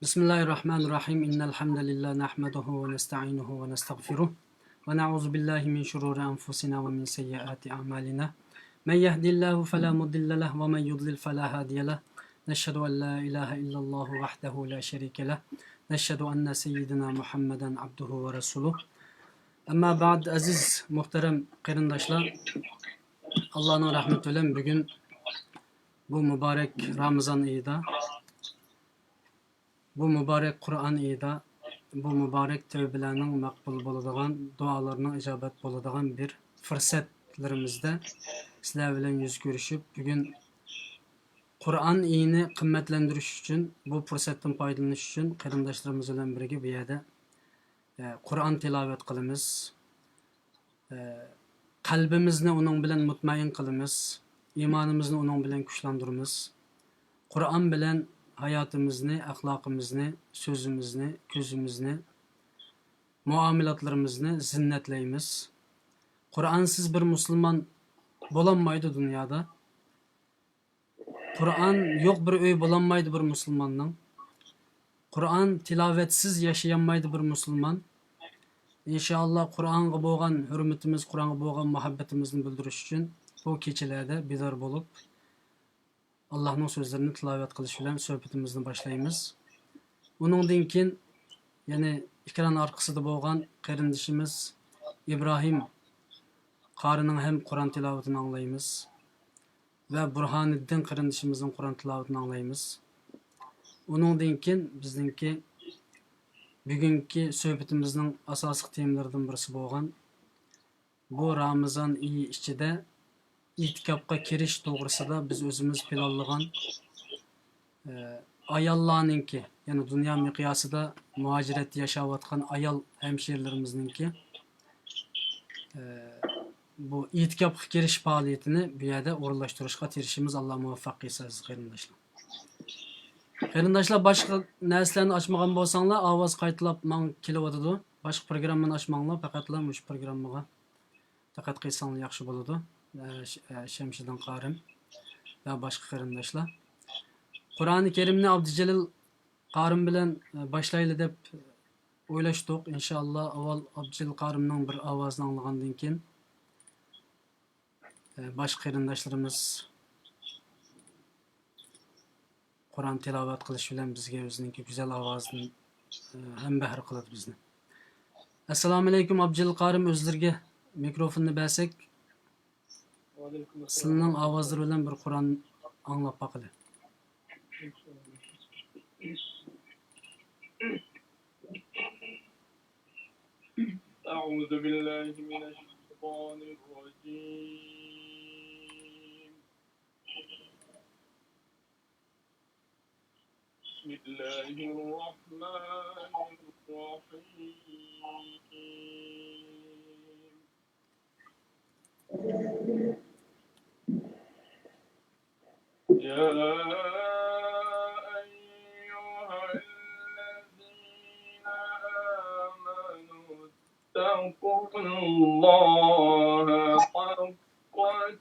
بسم الله الرحمن الرحيم إن الحمد لله نحمده ونستعينه ونستغفره ونعوذ بالله من شرور أنفسنا ومن سيئات أعمالنا من يهدي الله فلا مضل له ومن يضلل فلا هادي له نشهد أن لا إله إلا الله وحده لا شريك له نشهد أن سيدنا محمدا عبده ورسوله أما بعد aziz muhterem qarindoshlar, Allohning rahmati bilan bugun bu mübarek Ramazan ayida, bu mübarek Qur'on ayida, bu mübarek tövbelerinin makbul bo'ladigan, dualarının icabet bo'ladigan bir fırsatlarimizda sizlar bilan yuz ko'rishib, bugun Qur'on ayini qimmatlantirish uchun, bu fursatdan foydalanish uchun qarindoshlarimiz bilan birga bu yerda Qur'on tilovat qilamiz. Qalbimizni uning bilan mutmain qilamiz, iymonimizni uning bilan kuchlantiramiz. Qur'on bilan hayotimizni, axloqimizni, so'zimizni, ko'zimizni, muomalatlarimizni zinnatlaymiz. Qur'onsiz bir musulmon bo'lolmaydi dunyoda. Qur'on yo'q bir uy bo'lolmaydi bir musulmonning. Qur'on tilovatsiz yashaolmaydi bir musulmon. İnşallah Qur'onga bo'lgan hurmatimiz, Qur'onga bo'lgan muhabbatimizni bildirish uchun bu kechalarda bedor bo'lib, Allohning so'zlarini tilovat qilish bilan suhbatimizni boshlaymiz. Uningdan keyin yana ekran orqasida bo'lgan qarindoshimiz İbrahim qarining ham Qur'on tilovatini anglaymiz va Burhoniddin qarindoshimizning Qur'on tilovatini anglaymiz. Uningdan keyin bizningki bugungi suhbatimizning asosiy temalaridan birisi bo'lgan bu Ramazon oyi ichida itikofga kirish to'g'risida biz o'zimiz planlagan ayollarninki, ya'ni dunyo miqyosida muhojirat yashayotgan ayol hamshirlarimizningki bu itikofga kirish faoliyatini bu yerda o'rinlashtirishga tirishimiz. Alloh muvaffaq qilsin qarindoshlar. Qarindoshlar, boshqa narsalarni ochmagan bo'lsanglar, ovoz qaytilab men kelyotidi. Boshqa programmani ochmanglar, faqatla shu programmaga diqqat qilsanglar yaxshi bo'ladi. Şemşidin Qarim ve başka qarindoshlar. Qur'oni Karimni Abdujalil Qarim bilan boshlayli deb o'ylashdik. Inshaalloh avval Abdujalil Qarimning bir ovozini anglagandan keyin boshqa qarindoshlarimiz Qur'on tilovat qilish bilan bizga o'zining go'zal ovozini ham bahr qiladi bizni. Assalomu alaykum Abdujalil Qarim, o'zlariga mikrofonni bersak. Sizning ovozlar bilan bir Qur'on anglab boqili. أعوذ بالله من الشيطان الرجيم. بسم الله الرحمن الرحيم. يا أيها الذين آمنوا اتقوا الله حق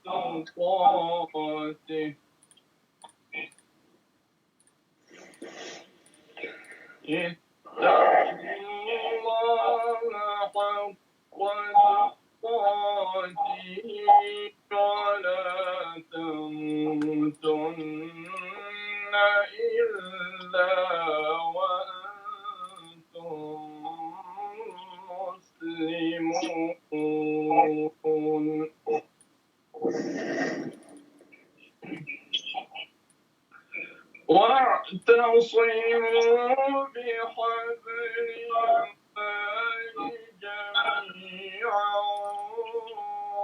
تقاته ولا تموتن إلا وأنتم مسلمون. واعتصموا بحبل الله جميعا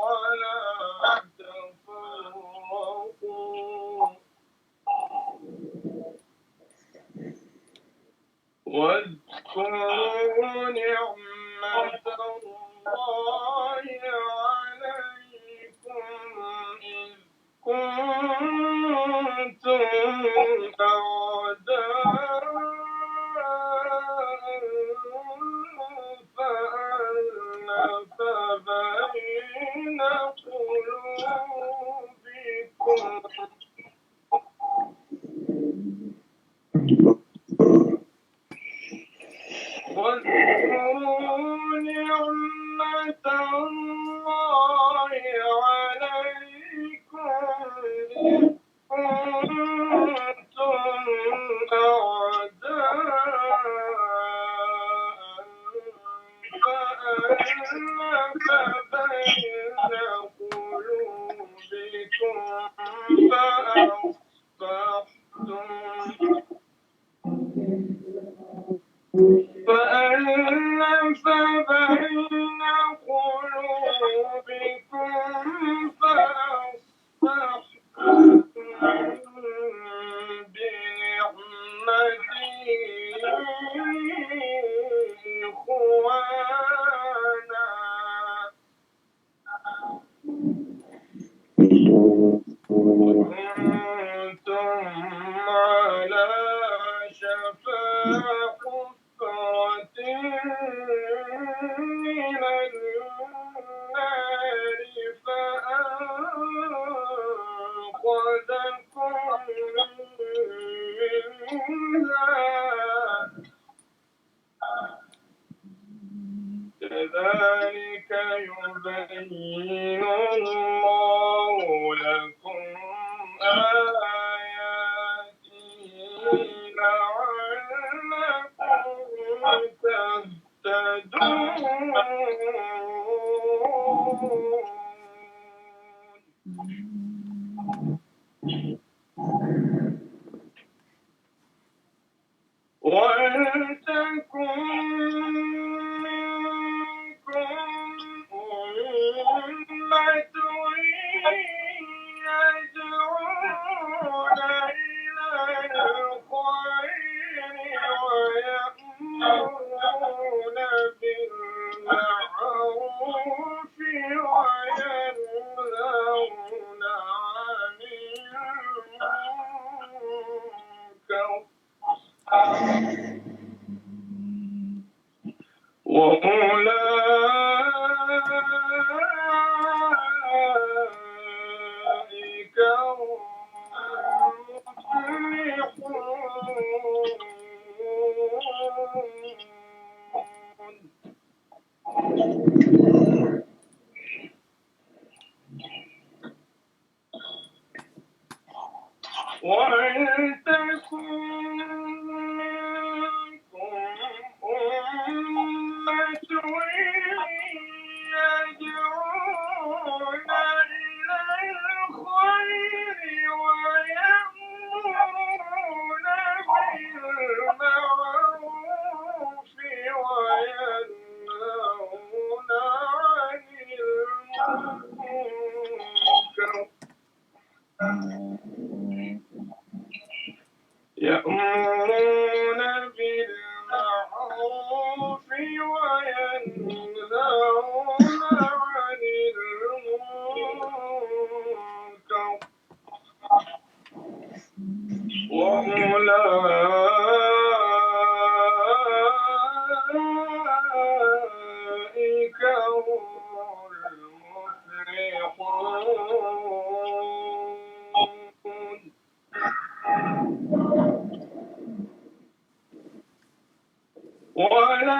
ولا تفرقوا واذكروا نعمة الله عليكم إذ كنتم أعداء فألف بين قلوبكم الله عليكم إذ كنتم أعداء فألف بين قلوبكم فألف بين قلوبكم فأصبحتم بنعمته إخوانا وكنتم على شفا حفرة من النار فأنقذكم منها كذلك يبين الله لكم آياته لعلكم تهتدون ولتكن منكم أمة يدعون إلى الخير ويأمرون بالمعروف وينهون عن المنكر وأولئك هم المفلحون ولتكن منكم أمة يدعون إلى الخير ويأمرون بالمعروف وينهون عن المنكر يأمرون بالمعروف وينهون عن المنكر وأولئك هم المفلحون ولا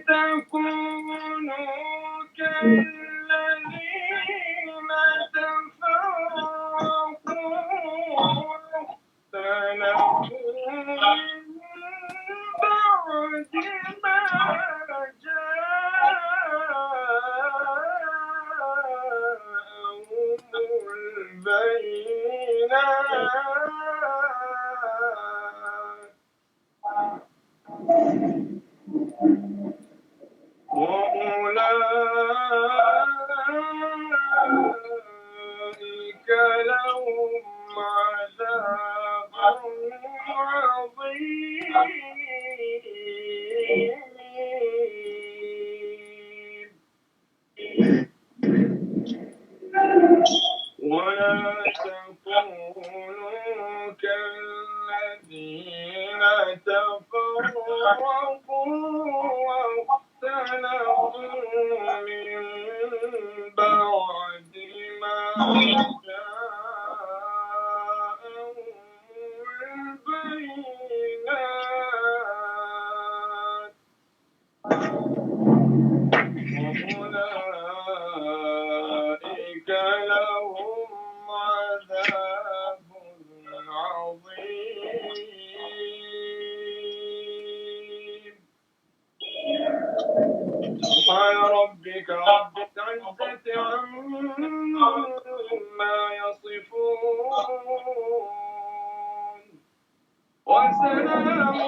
تكونوا كالذين تفرقوا واختلفوا من بعد ما جاءهم البينات وأولئك لهم عذاب عظيم ولا تكونوا كالذين تفرقوا واختلفوا من بعد ما جاءهم البينات ربك رب العزة عما يصفون وسلام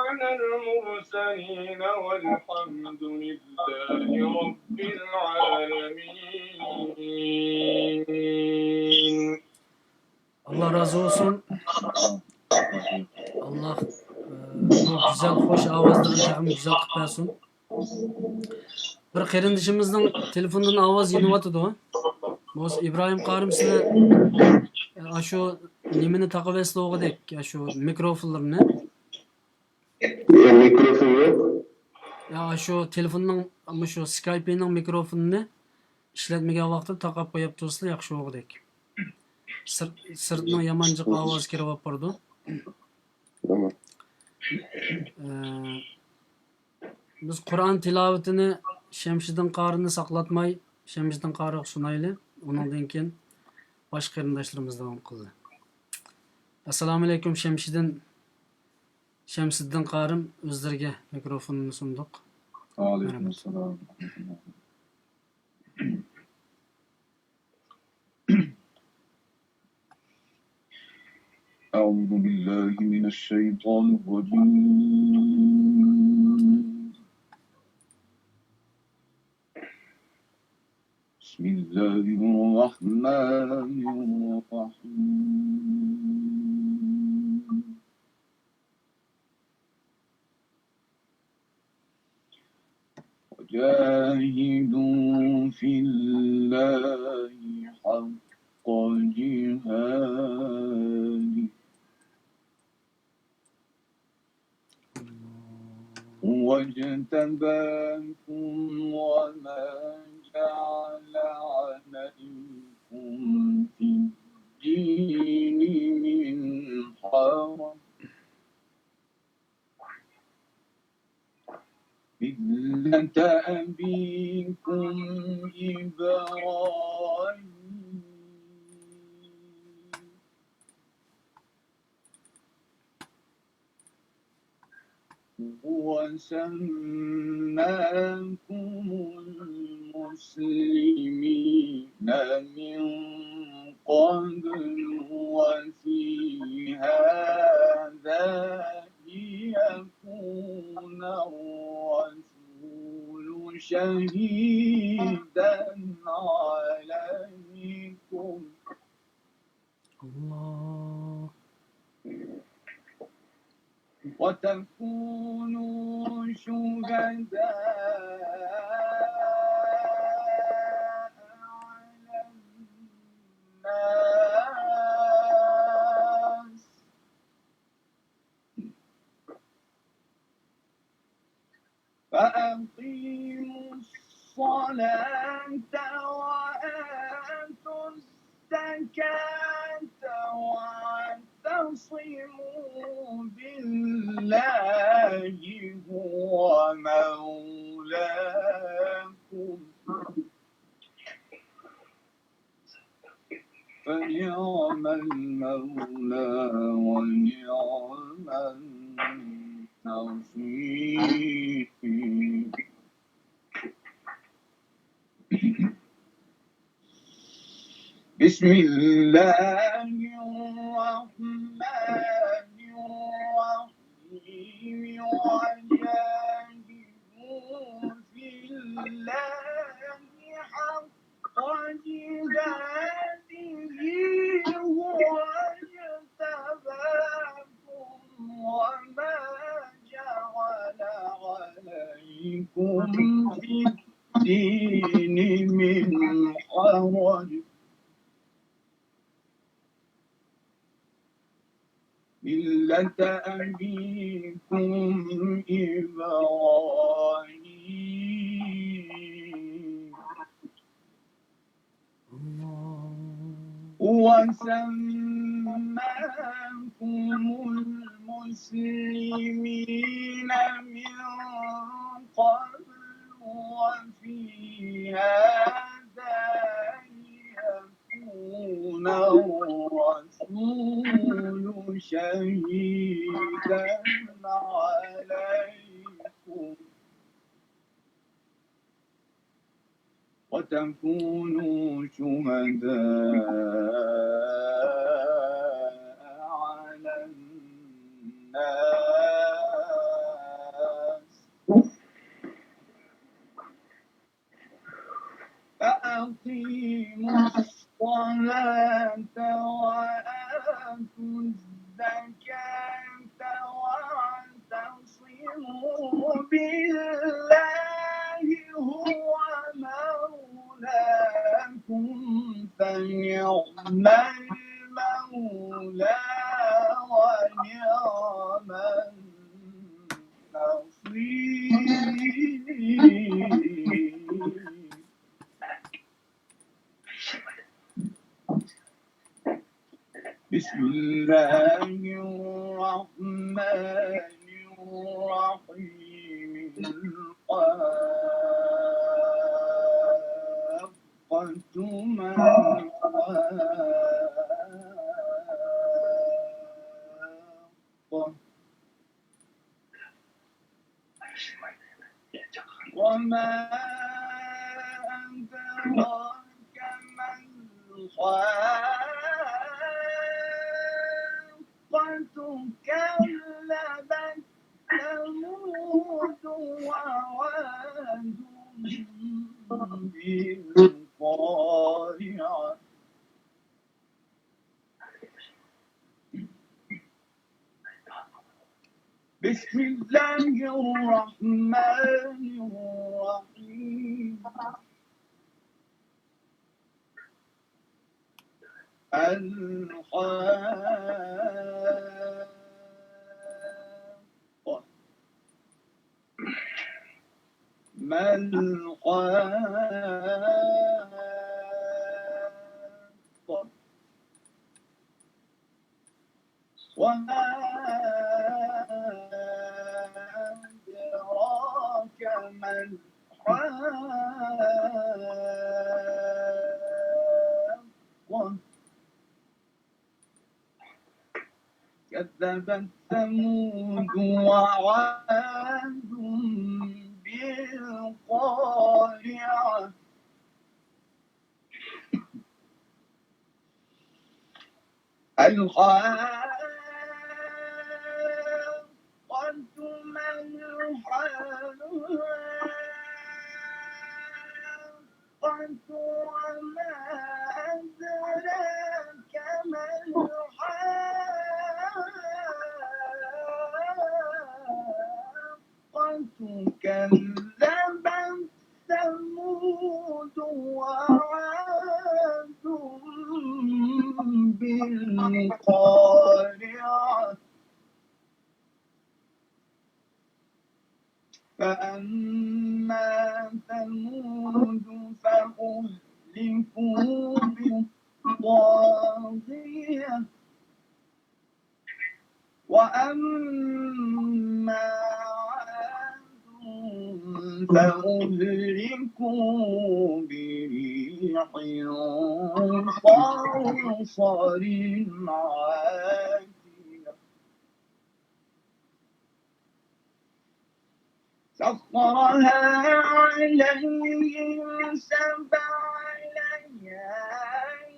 على المرسلين والحمد لله رب العالمين. Allah razı olsun. Allah bu güzel, hoş avazlarını takım güzel kıplasın. Bir kardeşimizin telefonundan avaz yenivatıdı o. Bu İbrahim Karim size şu nimini takip etse o kadar şu mikrofonlarını. Mikrofon yok. Ya şu telefonun ama şu Skype'nin mikrofonunu işletmegen vaqtda taqab qo'yib tursa yaxshi o'g'dek. Sirtdan yamanjiq ovoz kirib bordi. Tamam. Biz Qur'on tilovatini Şemşidin qarini saqlatmay, Şemşidin qari sunayli. Ondan keyin boshqa qarindoshlarimiz davom qildi. Assalomu alaykum Şemsiddin qarim o'zlariga mikrofonni sundiq. Aleykümselam. أعوذ بالله من الشيطان الرجيم. بسم الله الرحمن الرحيم. وجاهدوا في الله حق جهاده هو اجتباكم وما جعل عليكم في الدين من حرج ملة أبيكم إبراهيم وسماكم المسلمين من قبل وفي هذا ليكون الرسول شهيدا عليكم Allah. وتكونوا شهداء على الناس فأقيموا الصلاة وآتوا الزكاة واعتصموا بالله هو مولاكم فنعم المولى ونعم النصير. بسم الله الرحمن الرحيم وجاهدوا في الله حق جهاده هو اجتباكم وما جعل عليكم في الدين من حرج ملة أبيكم إبراهيم وسماكم المسلمين من قبل وفي هذا ليكون الرسول شهيدا عليكم وتكونوا شهداء على الناس فأقيموا الصلاة وآتوا الزكاة واعتصموا بالله هو مولاكم فنعم المولى ونعم النصير. بسم الله الرحمن الرحيم الحاقة ما الحاقة وما أدراك ما الحاقة كذبت ثمود وعاد بالقارعة بسم الله الرحمن الرحيم الحاقة ما الحاقة وما أدراك ما الحاقة كذبت ثمود وعاد بالقارعة الحاقة ما الحاقة وما أدراك ما الحاقة كذبت ثمود وعاد بالقارعة فأما ثمود فأهلكوا بالطاغية وأما عاد فأهلكوا بريح صرصر عاتية سخرها عليهم 7 ليال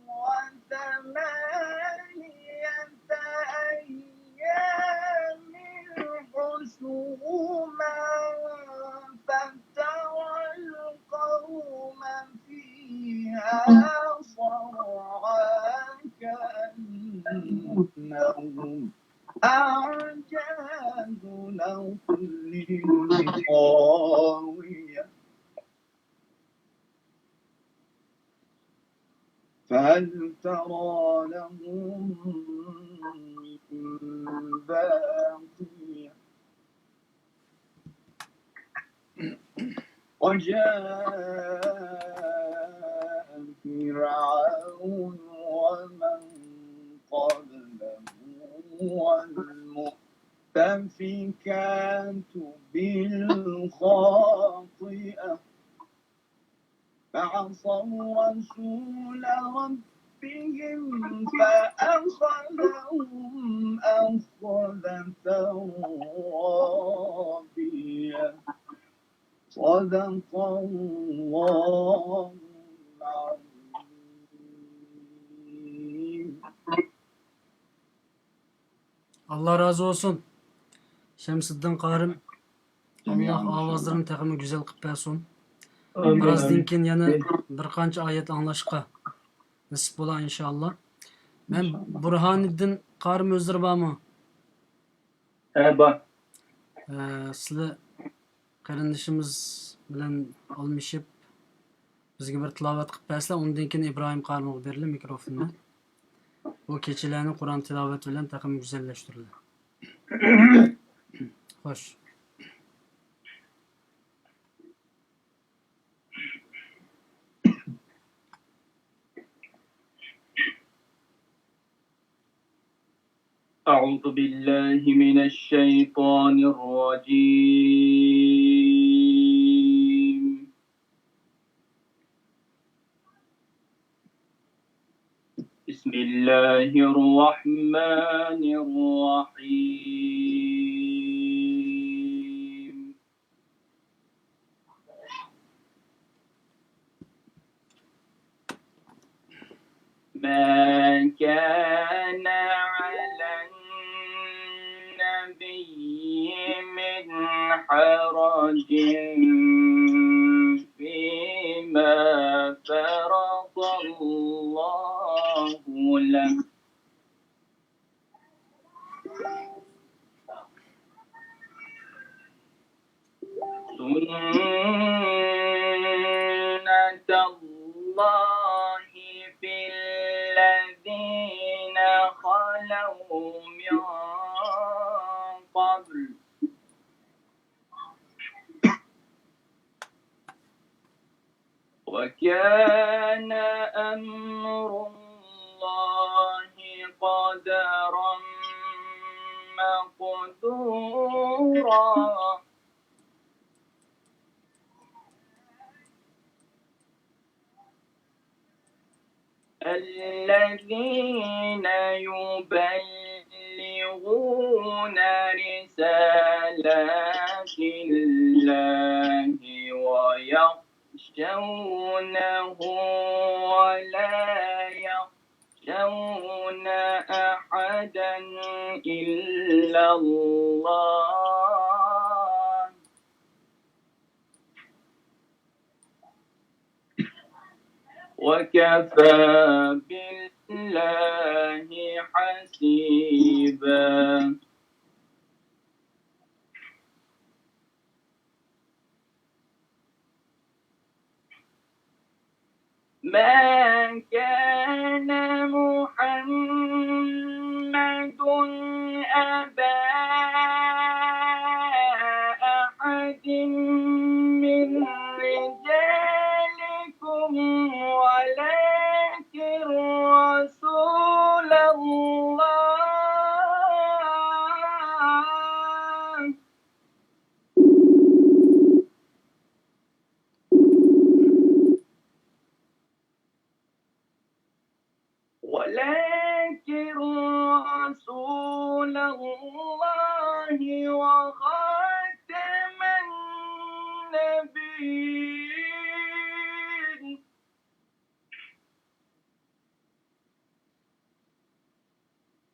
و8 أيام حسوما فترى القوم فيها صرعى كأنهم أعجاز نخل خاوية فهل ترى لهم من باقية وجاء فرعون ومن قبله والمؤتفكات بالخاطئة فعصوا رسول ربهم فأخذهم أخذة رابية صدق صدق الله العظيم. Allah razı olsun. Şemsiddin Qarım. Allah avazlarını təximi güzel qıp bersin. Birazdan keyin yana bir qancha oyat anglashqa nasib bo'lar inshaalloh. Men Burhoniddin Qarım o'zlari bormi? Bor. Sizlar qarindishimiz bilan almashib bizga bir tilovat qilib bersizlar, undan keyin Ibrohim Qarimga beriladi mikrofonni. Bu kechalarni Qur'on tilovati bilan taqim go'zallashtiriladi. Xo'sh. أعوذ بالله من الشيطان الرجيم. بسم الله الرحمن الرحيم. ما كان على النبي من حرج فيما فرض الله له. سنة الله في الذين خلوا من قبل وكان أمر الله قدرا مقدورا. الذين يبلغون رسالات الله ويخشونه ولا يخشون أحدا إلا الله. وكفى بالله حسيبا. ما كان محمد أبا أحد من رجالكم ولكن رسول الله وخاتم النبيين.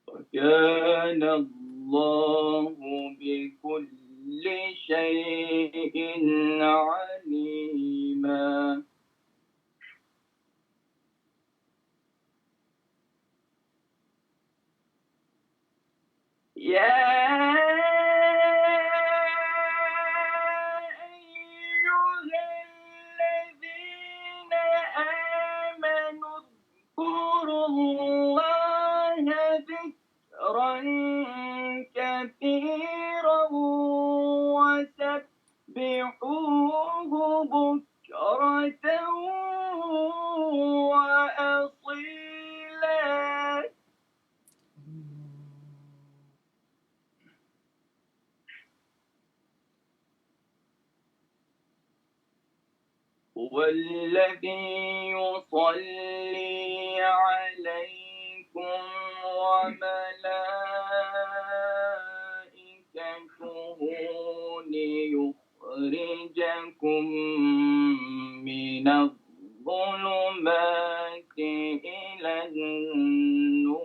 وكان الله بكل شيء عليما. يا أيها الذين آمنوا اذكروا الله ذكرا كثيرا وسبحوه بكرة وأصيلا. هو الذي يصلي عليكم وملائكته ليخرجكم إليكم من الظلمات إلى النور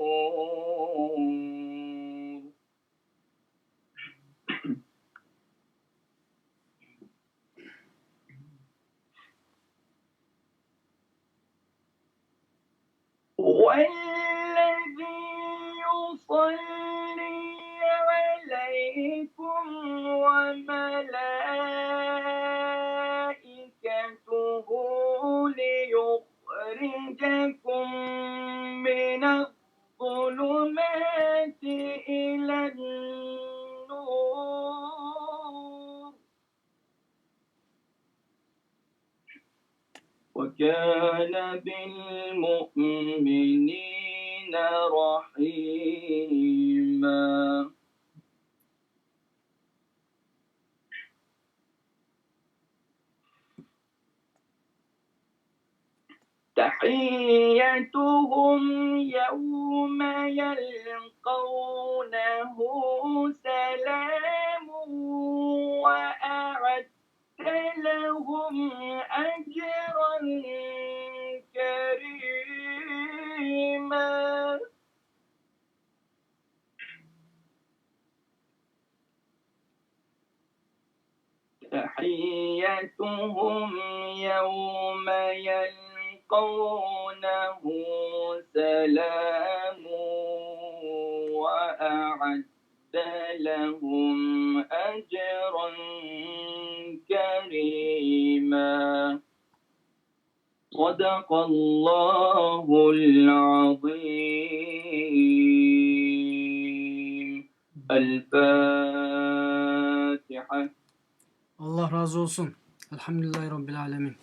والذي يصلي عليكم وملائكته ليخرجكم من الظلمات إلى النور وكان بالمؤمنين رحيما تحيتهم يوم يلقونه سلام وأعد لهم أجرا كريما تحيتهم يوم يلقونه سلام وأعد لهم أجرا كريما صدق الله العظيم الفاتحة. Allah razı olsun. Elhamdülillahi Rabbil alemin.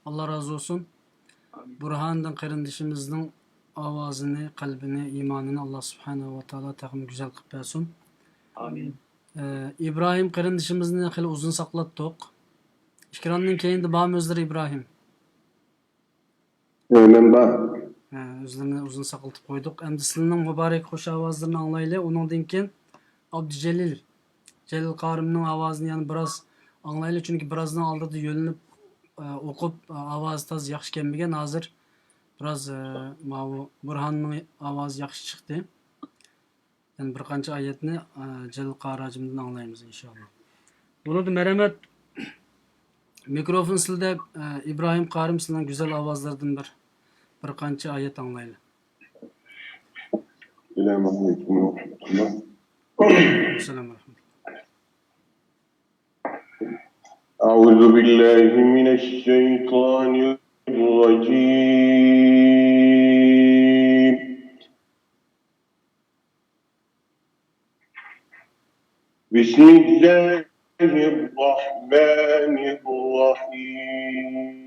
Allah razı olsun. Burhan'dan kardeşimizin avazını, kalbini, imanını Allah subhanehu ve teala takım güzel kıplasın. Amin. İbrahim kardeşimizin hali uzun saklattık. İşkiranın keyinde bağım özleri İbrahim. Ben bak. Özlerini uzun saklatıp koyduk. Hem de sizin mübarek hoş avazlarını anlayla. Onun dinken Abdücelil. Celil Karim'in avazını yani biraz anlayla. Çünkü birazdan aldırdı yönünüp okup avaz taz yaxşı gelmegen. Hazır biraz Burhan'ın avazı yaxşı çıktı. Yani bir qancha ayetini Celil Qaracımdan anlayımız inşallah. Bunu da merhamet mikrofon sizde İbrahim Karim sizden güzel avazlardan bir qancha ayet anlayla. Selamünaleyküm ve rahmetullah. Selam. Euzu billahi mineşşeytanirracim. Bismillahirrahmanirrahim.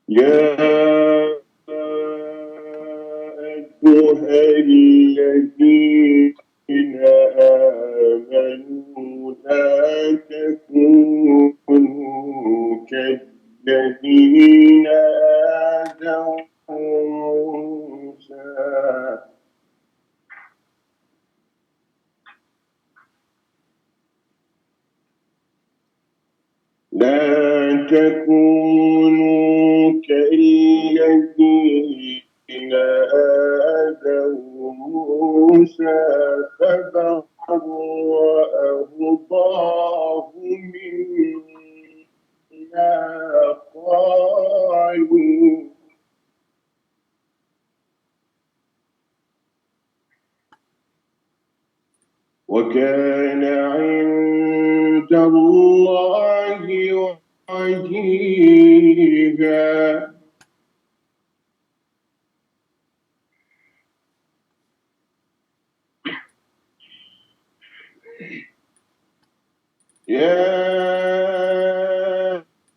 Ya الذين آمنوا لا تكونوا كالذين آذوا موسى لا تكونوا كالذين آذوا موسى فبرأه الله مما قالوا وكان عند الله وجيها. يا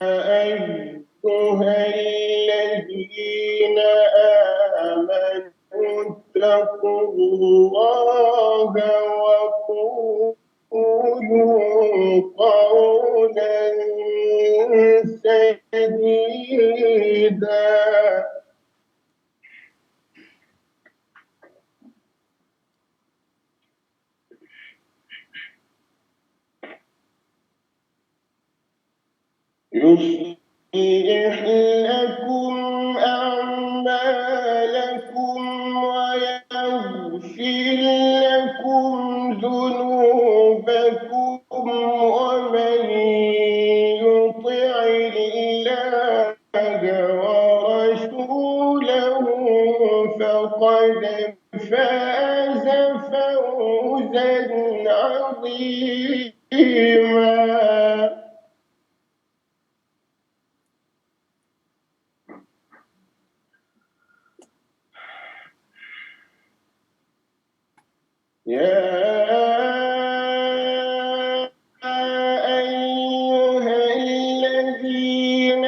أيها الذين آمنوا اتقوا الله وقولوا قولا سديدا ورسوله فقد فاز فوزا عظيما. يا أيها الذين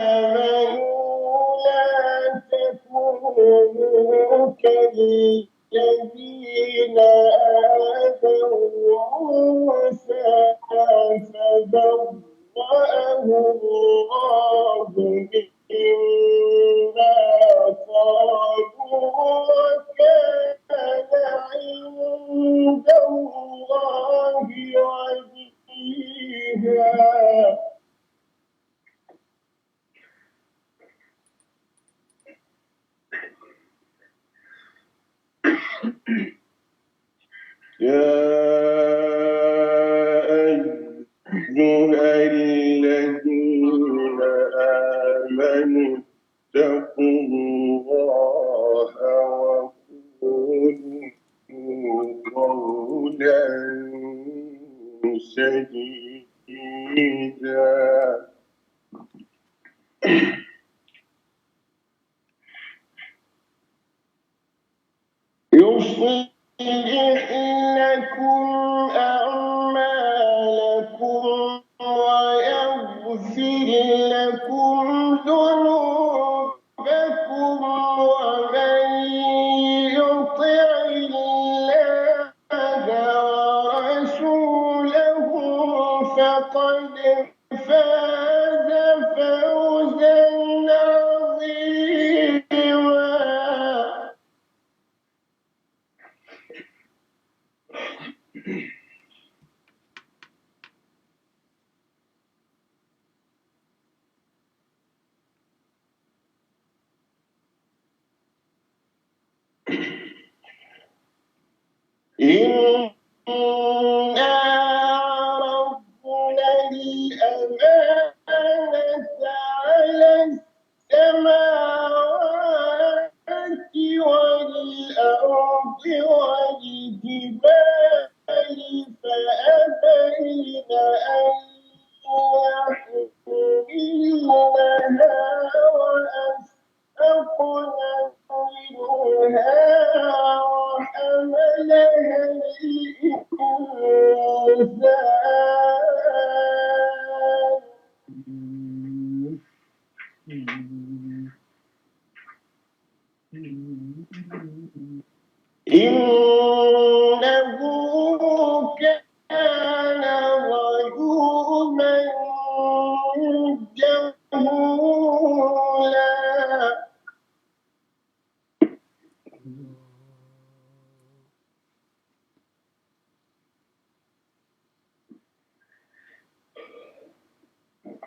آمنوا لا تكونوا كالذين آذوا موسى فبرأه الله مما قالوا وكان عند الله وجيها. يا أيها الذين آمنوا اتقوا الله وقولوا قولا سديدا يصلح لكم أعمالكم ويغفر لكم ذنوبكم ومن يطع الله ورسوله فقد فاز فوزا عظيما. إنا عرضنا الأمانة على السماوات والأرض والجبال فأبين أن يحملنها وأشفقن منها وحملها الإنسان إنه كان ظلوما جهولا.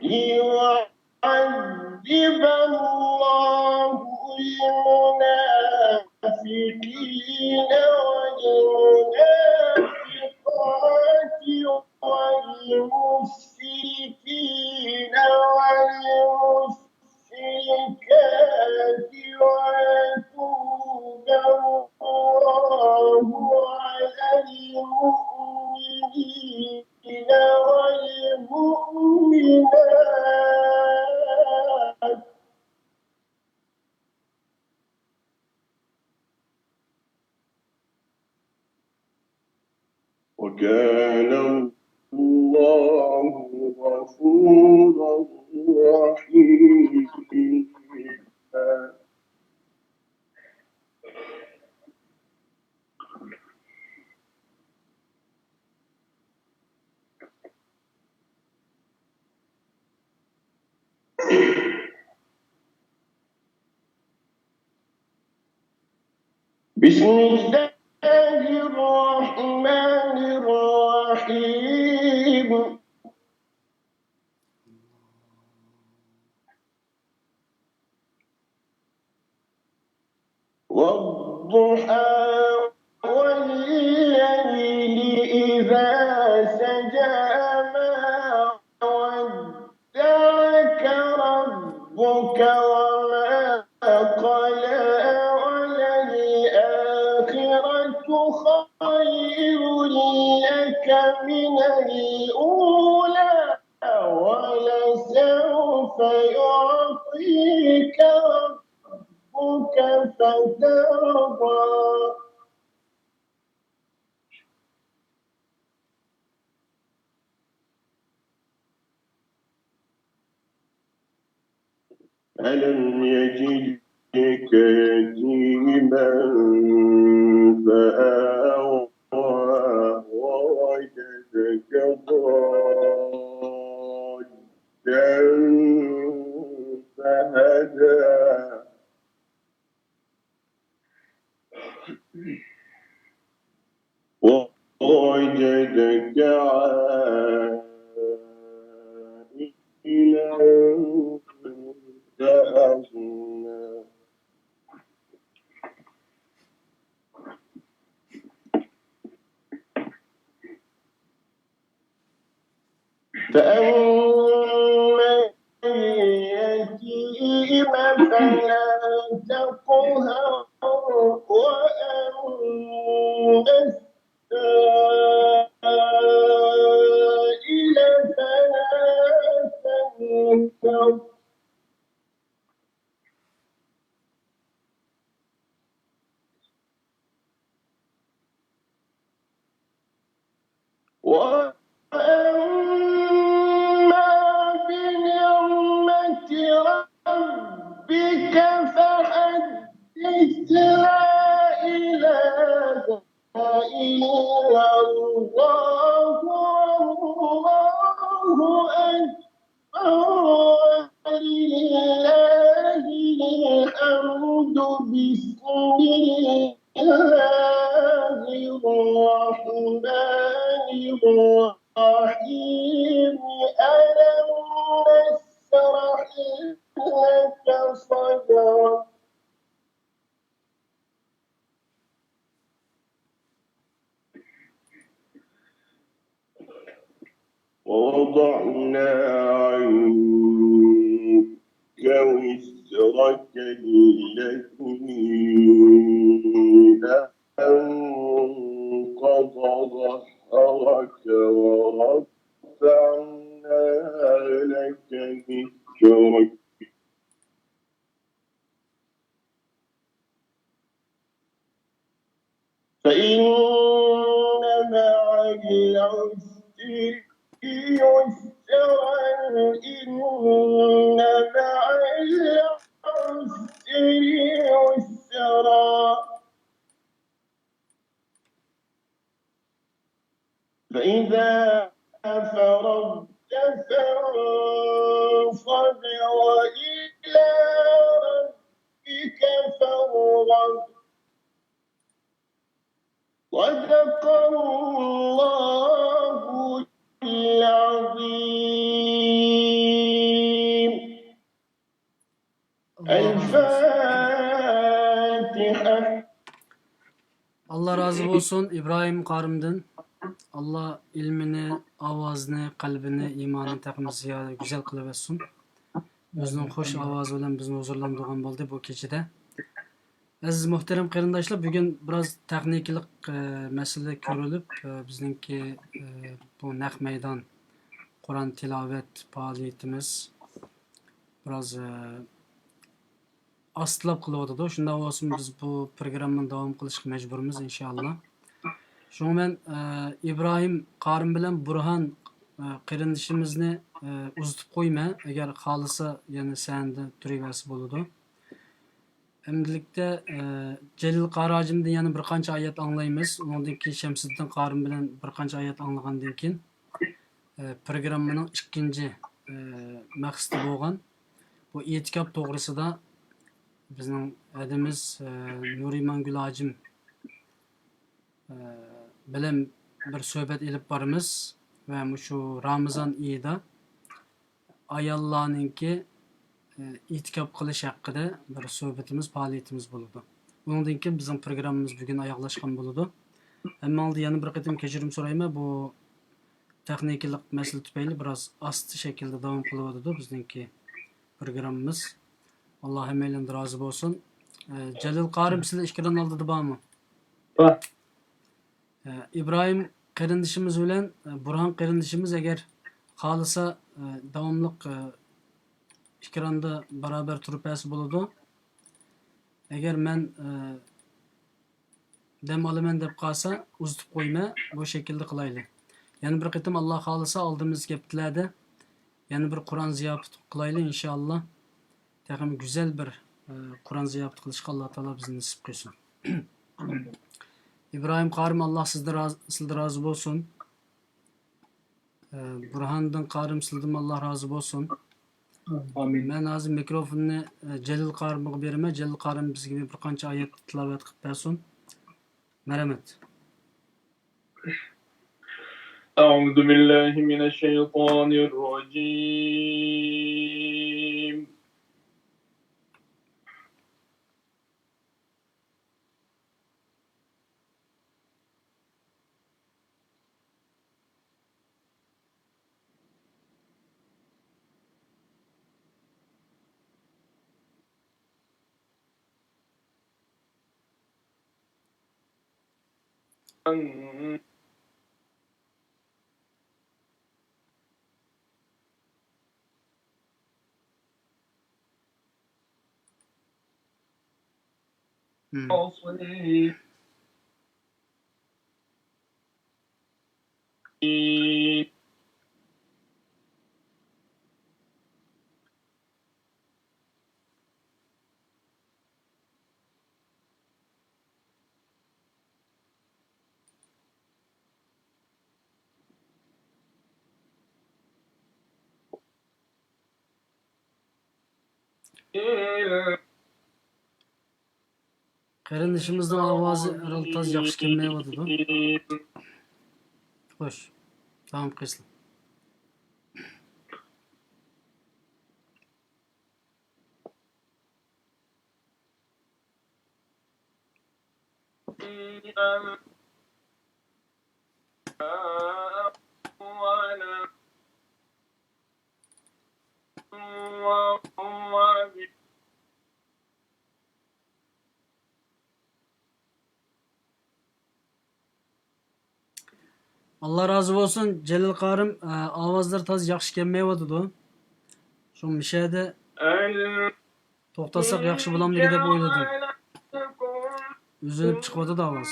ليعذب الله المنافقين والمنافقات والمشركين والمشركات ويتوب الله على المؤمنين والمؤمنات. وكان الله غفورا رحيما. بسم الله الرحمن الرحيم. والضحى والليل إذا سجى ما ودعك وما قلى وللآخرة خير لك من الأولى ولسوف يعطيك ربك فترضى ألم يجدك يتيما فآوى ووجدك ضالا فهدى ووجدك عائلا فأغنى فأما اليتيم فلا تقهر وأما السائل فلا تنهر وأما بنعمة ربك فحدث لا إله إلا الله والله أكبر ولله الحمد بسم الله الرحمن الرحيم ألم نشرح لك صدرك ووضعنا عنك وزرك الذي أنقض ظهرك ورفعنا لك ذكرك فإن مع العسر يسرا إن مع العسر يسرا فإذا فرغت فانصب وإلى ربك فارغب صدق الله العظيم الفاتحة. Allah razı olsun İbrahim Karım'dan. Allah ilmini, avazını, kalbini, imanını takımız ziyade güzel kılıversin. Özünün hoş avazı bilen bizni huzurlandırgan boldu bu gecede. Aziz muhterem qarindoshlar, bugun biroz texniklik masala ko'rilib, bizningki bu naq maydon Qur'on tilovat faoliyatimiz biroz astlab qilyotdi. Shunda bo'lsin biz bu programmani davom qilishga majburmiz inshaalloh. Shunga men İbrahim Qarim bilan Burhan qarindishimizni uzitib qo'yma, agar xohlasa yana sanda turaversa bo'ladi. Endilikda Celil Qarajimdan yana bir qancha oyat anglaymiz. Undan keyin Shamsiddin Qarim bilan bir qancha oyat anglagandan keyin programmaning ikkinchi maqsadi bo'lgan bu e'tikof to'g'risida bizning adimiz Nuriman Gulajim bilan bir suhbat ilib boramiz va shu Ramazon oyida ayollarninki e'tikof qilish haqida bir suhbatimiz, faoliyatimiz bo'ladi. Bundan keyin bizning programmamiz bugun oyoqlashgan bo'ladi. Ammo oldin yana bir qatim kechirim so'rayman. Bu texnikalik masala tufayli biroz asti shaklda davom qilyotdi bizningki programımız. Allah emeğinden razı olsun. Celil Karim size işkiren aldı da mı? Bak. İbrahim kardeşimiz bilen Burhan kardeşimiz eğer kalırsa devamlık işkiranda beraber turupası buludu. Eğer men dem alımen dep kalsa uzutup koyma bu şekilde kılaylı. Yani bir kıtım Allah kalırsa aldığımız geptilerde yani bir Kur'an ziyafeti kılaylı inşallah. Takım güzel bir Kur'an ziyafeti kılışka Allah Teala bizi nasip kılsın. İbrahim Karim Allah sizde razı olsun. Burhan'dan Karim sizden Allah razı olsun. Amin. Ben azim mikrofonunu Celil Karim'e berime. Celil Karim biz gibi bir kança ayet tilavet kılıp bersin. Merhamet. أعوذ بالله من الشيطان الرجيم أصلي Kardeşimizden avazı herhalde yaxşı kelmeye vardı. Hoş. Tamam kısın. Allah razı olsun. Celil Karim avazları taz yaxşı kelmeye vardı. Şu müşahede toxtasak yaxşı bulamdı dep oyladım. Üzülüp çıkmadı da avaz.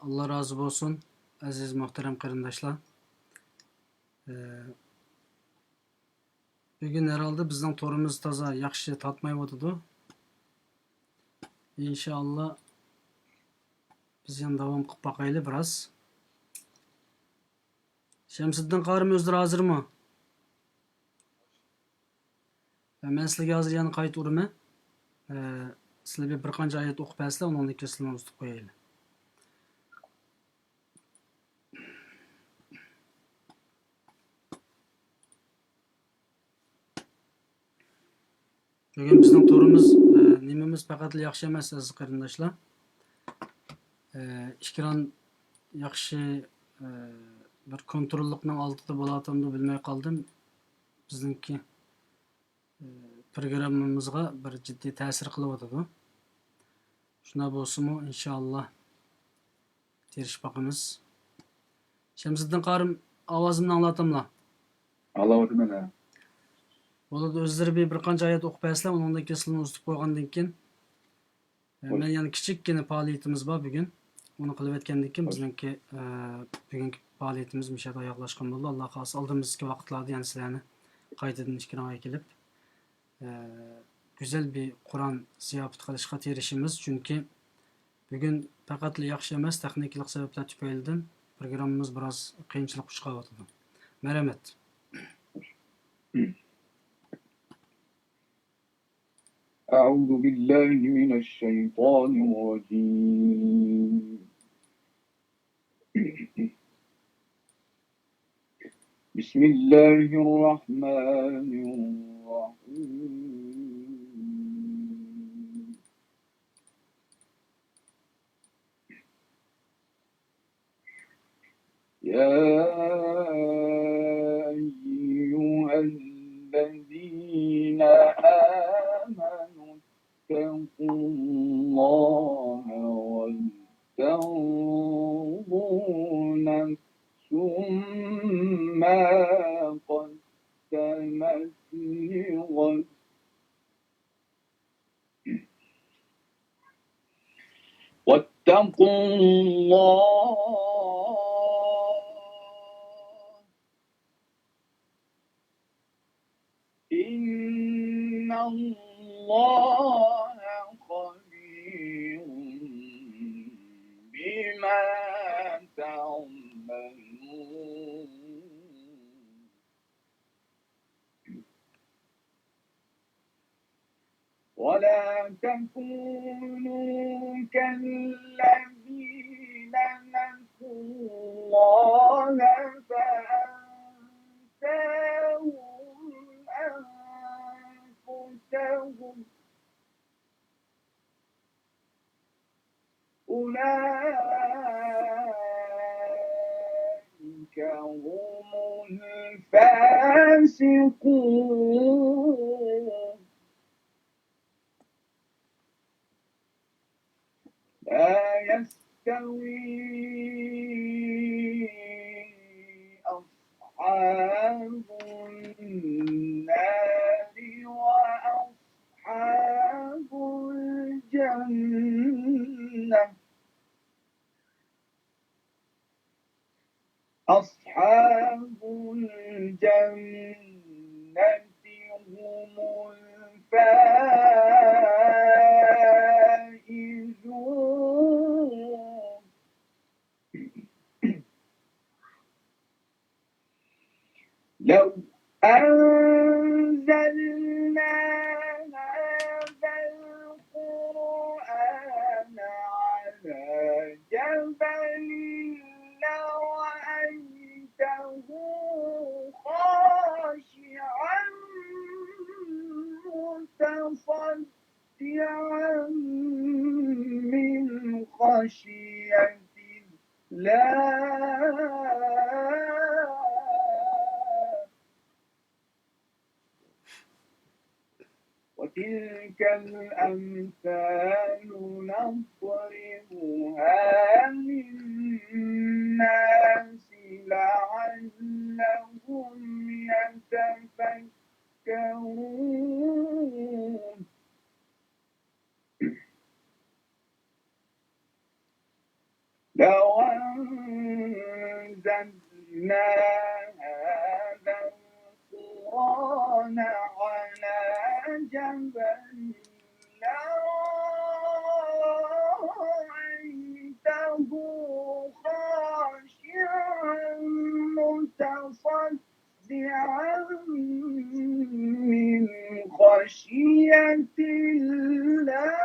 Allah razı olsun. Aziz muhterem qarindoshlar. Bugün herhalde bizden torumuz taza yaxşı tatmayıvotidi. İnşallah biz yan davom qilib boqayli biraz. Şemsiddin Qarim o'zlari hozirmi? Men sizlarga hozir yana qayta uraman. Sizlarga bir qancha oyat o'qib bersizlar, undan keyin sizlarni uzatib qo'yaylik. Bugün bizning torimiz nimamiz faqat yaxshi emas aziz qarindoshlar. İşkiran yaxshi bir kontrollikning oldida bo'latimni bilmay qoldim. Bizningki programmamizga bir jiddiy ta'sir qilyotidi. Shuna bo'lsa-mu inshaalloh tirishib boqamiz. Shamsiddin Qarim ovozimni anglatamlar. Allah'ım ne? Bo'ladi, o'zlari bir qancha oyat o'qib bersizlar, undan keyin sizlarni uzatib qo'ygandan keyin men yana kichikgina faoliyatimiz bor bugun. Uni qilib o'tgandan keyin bizningki bugungi faoliyatimiz mishada oyoqlashgan bo'ldi. Alloh xohlasa oldimizgi vaqtlarda yana sizlarni qaytadan ishkiranga kelib güzel bir Kur'an ziyafet qilishga tirishimiz, chunki bugun faqat yaxshi emas, texniklik sabablar tufaylidan programmamiz biroz qiyinchilik uchrayotdi. Merhamet. أعوذ بالله من الشيطان الرجيم. بسم الله الرحمن الرحيم. يا أيها الذين آمنوا اتقوا الله ولتنظر نفس ما قدمت لغد واتقوا الله إن الله خبير بما تعملون. ولا تكونوا كالذين نسوا الله فأنساهم أنفسهم أولئك هم الفاسقون. لا يستوي أصحاب النار وأصحاب الجنة. أصحاب الجنة هم الفائزون. لو أنزلنا هذا القرآن على جبل لرأيته خاشعا متصدعا من خشية الله. وتلك الأمثال نضربها للناس لعلهم يتفكرون. لو أنزلنا هذا القرآن على جبل لرأيته خاشعا متصدعا من خشية الله.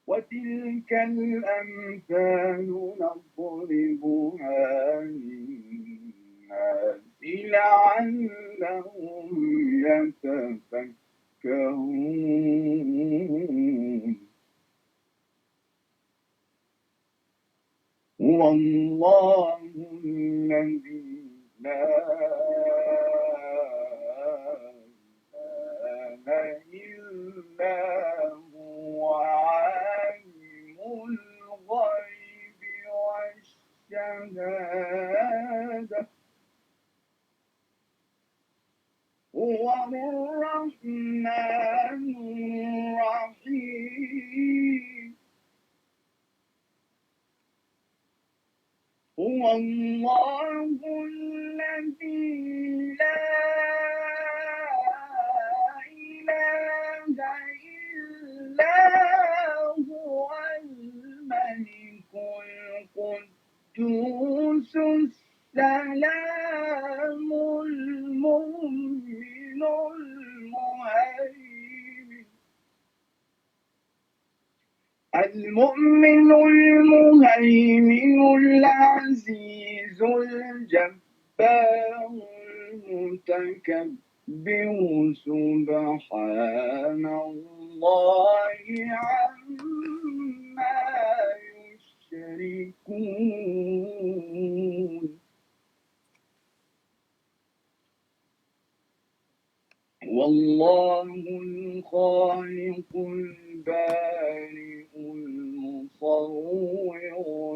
وتلك الأمثال نضربها للناس لعلهم يتفكرون. هو الله الذي لا إله إلا هو عالم الغيب والشهادة. هو الرحمن الرحيم. هو الله الذي لا إله إلا هو الملك القدوس السلام المؤمن المهيمن العزيز الجبار المتكبر سبحان الله عما يشركون والله الخالق البارئ المصور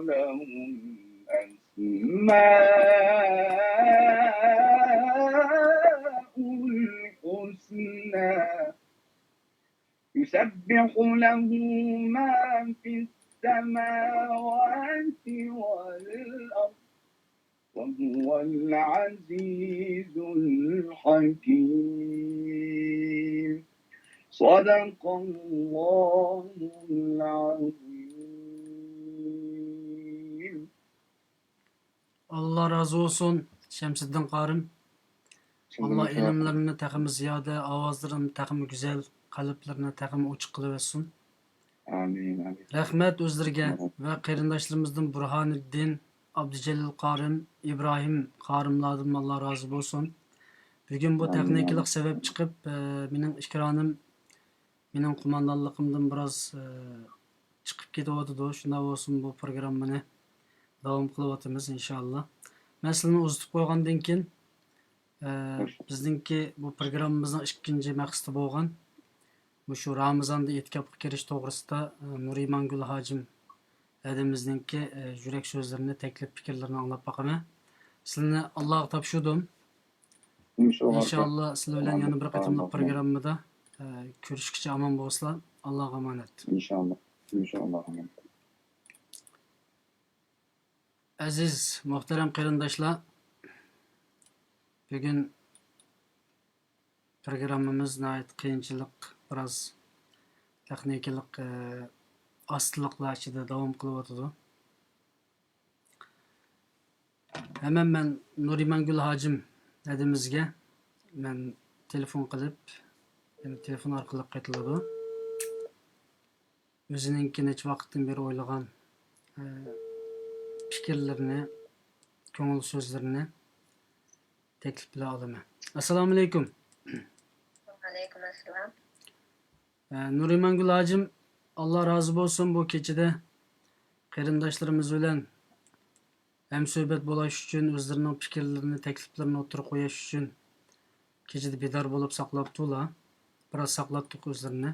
له الأسماء الحسنى يسبح له ما في السماوات والأرض وهو العزيز الحكيم صدق الله العظيم. Allah razı olsun Şemseddin Karım. Allah ilimlerini takımı ziyade, avazlarını takımı güzel, kalplerini takımı uçuk kılıversin. Amin, amin. Rahmet özlerge ve qarindaşlarımızdan Burhaniddin, Abdücelil Karım, İbrahim Karımlardan Allah razı olsun. Bugün bu Amin, texniklik amin. sebep çıkıp mening ikranım, mening kumandanlığımdan biraz çıkıp gidiyordu. Şunda olsun bu programını davam kılıvatımız inşallah. Meseleni uzatып qo'ygandan keyin bizningki bu programımızın ikkinchi maqsadi bo'lgan shu Ramazonda e'tikofga kirish to'g'risida Nurimangul hojim adamizningki yurak so'zlarini, taklif fikrlarini anglab boqaman. Sizlarni Allohga topshirdim. İnşallah sizlar bilan yana bir qatimliq programmada ko'rishguncha omon bo'lsizlar. Allohga omonat. İnşallah. İnşallah. Amin. Aziz muhtaram qarindoshlar, bugun programmamiz nihoyat qiyinchilik, biroz texnikalik ostiliklar ichida davom qilyotdi. Hemen men Nurimangul hojim adamizga men telefon qilib, telefon orqali qaytiladi. O'zininki necha vaqtdan beri o'ylagan fikrlarini, ko'ngil so'zlarini taklif bilan olaman. Assalomu alaykum. Aleyküm assalam. Nurimangul hojim, Allah razı bo'lsin bu kechada qarindoshlarimiz bilan hem so'hbat bo'lish uchun, o'zlarining fikrlarini, takliflarini o'tirib qo'yish uchun kechada bedor bo'lib saqlabdilar. Biroz saqlatdik o'zlarini.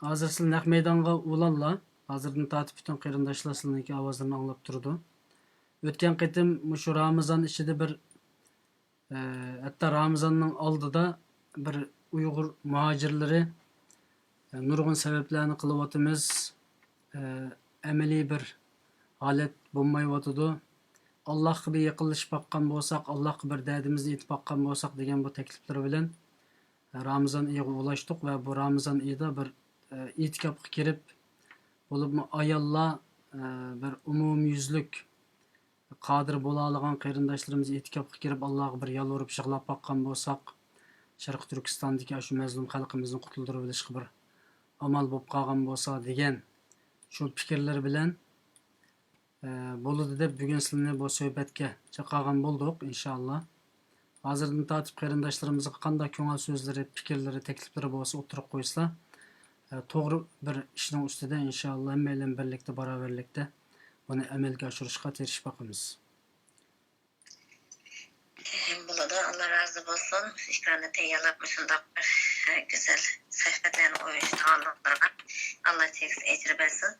Hozir siz naq maydonga ulanlar. Hozirdan tatib bütün qarindoshlar sizlarning ovozlarini anglab turdi. O'tgan qitim shu Ramazon ichida bir hatto Ramazonning oldida bir Uyg'ur muhojirlari nurg'un sabablarni qilyapmiz. Amaliy bir holat bo'lmayotdi. Allohga bir yaqinlashib boqqan bo'lsak, Allohga bir dardimizni aytib boqqan bo'lsak degan bu takliflar bilan Ramazon oyiga ulashdik va bu Ramazon oyida bir e'tikofga kirib bo'libmi ayollar bir umumyuzlik qodir bo'la olgan qarindoshlarimiz e'tikofga kirib Allohga bir yolvorib yig'lab boqqan bo'lsak, Sharq Turkistondagi shu mazlum xalqimizni qutuldirib olishga bir amal bo'lib qolgan bo'lsa degan shu fikrlar bilan bo'ladi deb bugun sizlarni bu suhbatga chaqirgan bo'ldik inshaalloh. Hozirdan tatib qarindoshlarimizga qanday ko'ngil so'zlari, fikrlari, takliflari bo'lsa o'tirib qo'ysizlar. To'g'ri bir ishning ustida inshaalloh hamma bilan birlikda, barobarlikda buni amalga oshirishga tirishib boqamiz. Bo'ladi, Allah razı olsun. İkranı tayyorlab shundoq bir güzel sohbatlarni uyushtirganlarga Allah tekis ecr bersin.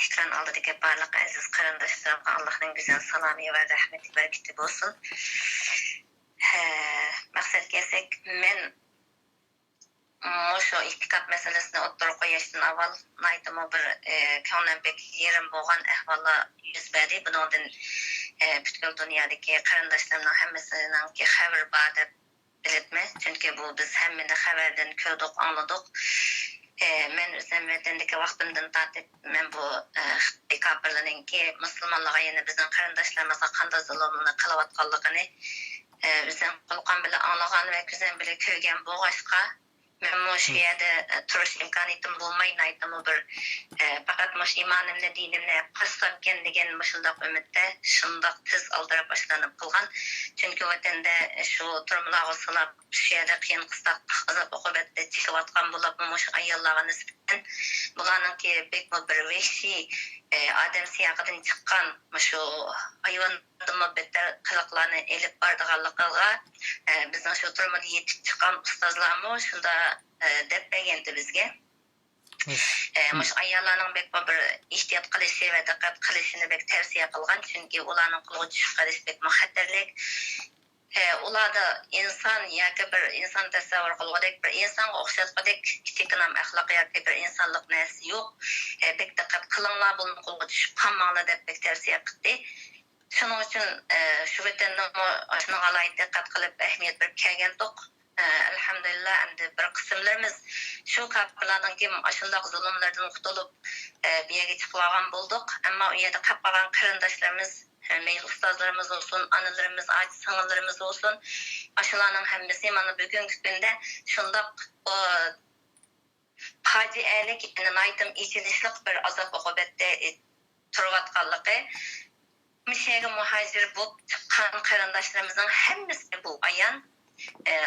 İkran oldidagi barliq aziz qarindoshlarimga Allohning go'zal salomi va rahmati barakati bo'lsin. Maqsad kelsak, men şu itikaf meselesini o'ttirib qo'yishdan avval aytdim bir ko'nglim bek yerim bo'lgan ahvollar yuz berdi. Bundan bütün dünyadaki qarindoshlarning hammasining xabar bor deb bilibmi? Chunki bu biz hammani xabardan ko'rdik, angladik. Men o'zim vatandagi vaqtimdan tortib men bu kofirlarningki musulmonlarga yana bizning qarindoshlarimizga qanday zulmni qilayotganligini o'zim quloqim bilan anglagan va ko'zim bilan ko'rgan bo'lg'ashqa Ben şu yerde turuş imkaniyetim bulmayın aytım bir fakat muş imanımla dinimle qasam kendigen mushundaq ümitde şundaq tez aldırıp başlanıp kılgan. Çünkü vatanda şu turmulağı sılap şu yerde qiyin qıstak azap oqubetde çıkıvatkan bulup muş ayyallağa nisbeten bulanınki bek bir vehşi adem siyaqıdan çıkkan şu hayvan muhabbetler kılıklarını elip bardığanlıqıga bizden şu turmada yetip çıkan ustazlarımız şunda dep begendi bizge. Muş ayyalarning bek bir ihtiyat qilishi va diqqat qilishini bek tavsiya qilgan, chunki ularning qo'liga tushib qolish bek muxattarlik. Ularda inson yoki bir inson tasavvur qilgudek bir insonga o'xshatgudek kichiknam axloq yoki bir insonlik narsa yo'q. Bek diqqat qilinglar, buni qo'lga tushib qolmanglar deb bek tavsiya qildi. Shuning uchun shu bitanni shuni alayda diqqat qilib ahamiyat berib kelgandik. Elhamdülillah endi bir kısımlarımız şu kapılardan kim aşındaq zulümlerden qutulup bir yerge çıkılagan bulduk. Ama o yerde kapılan kırındaşlarımız, meyil ustazlarımız olsun, anılarımız, acı sınırlarımız olsun. Aşılarının hemmesi mana bugünkü günde şundaq faciəlik, aytım içilişlik bir azap oqubette turvatqanlıqı. Mişege muhacir bu çıkan kırındaşlarımızın hemmesi bu ayan.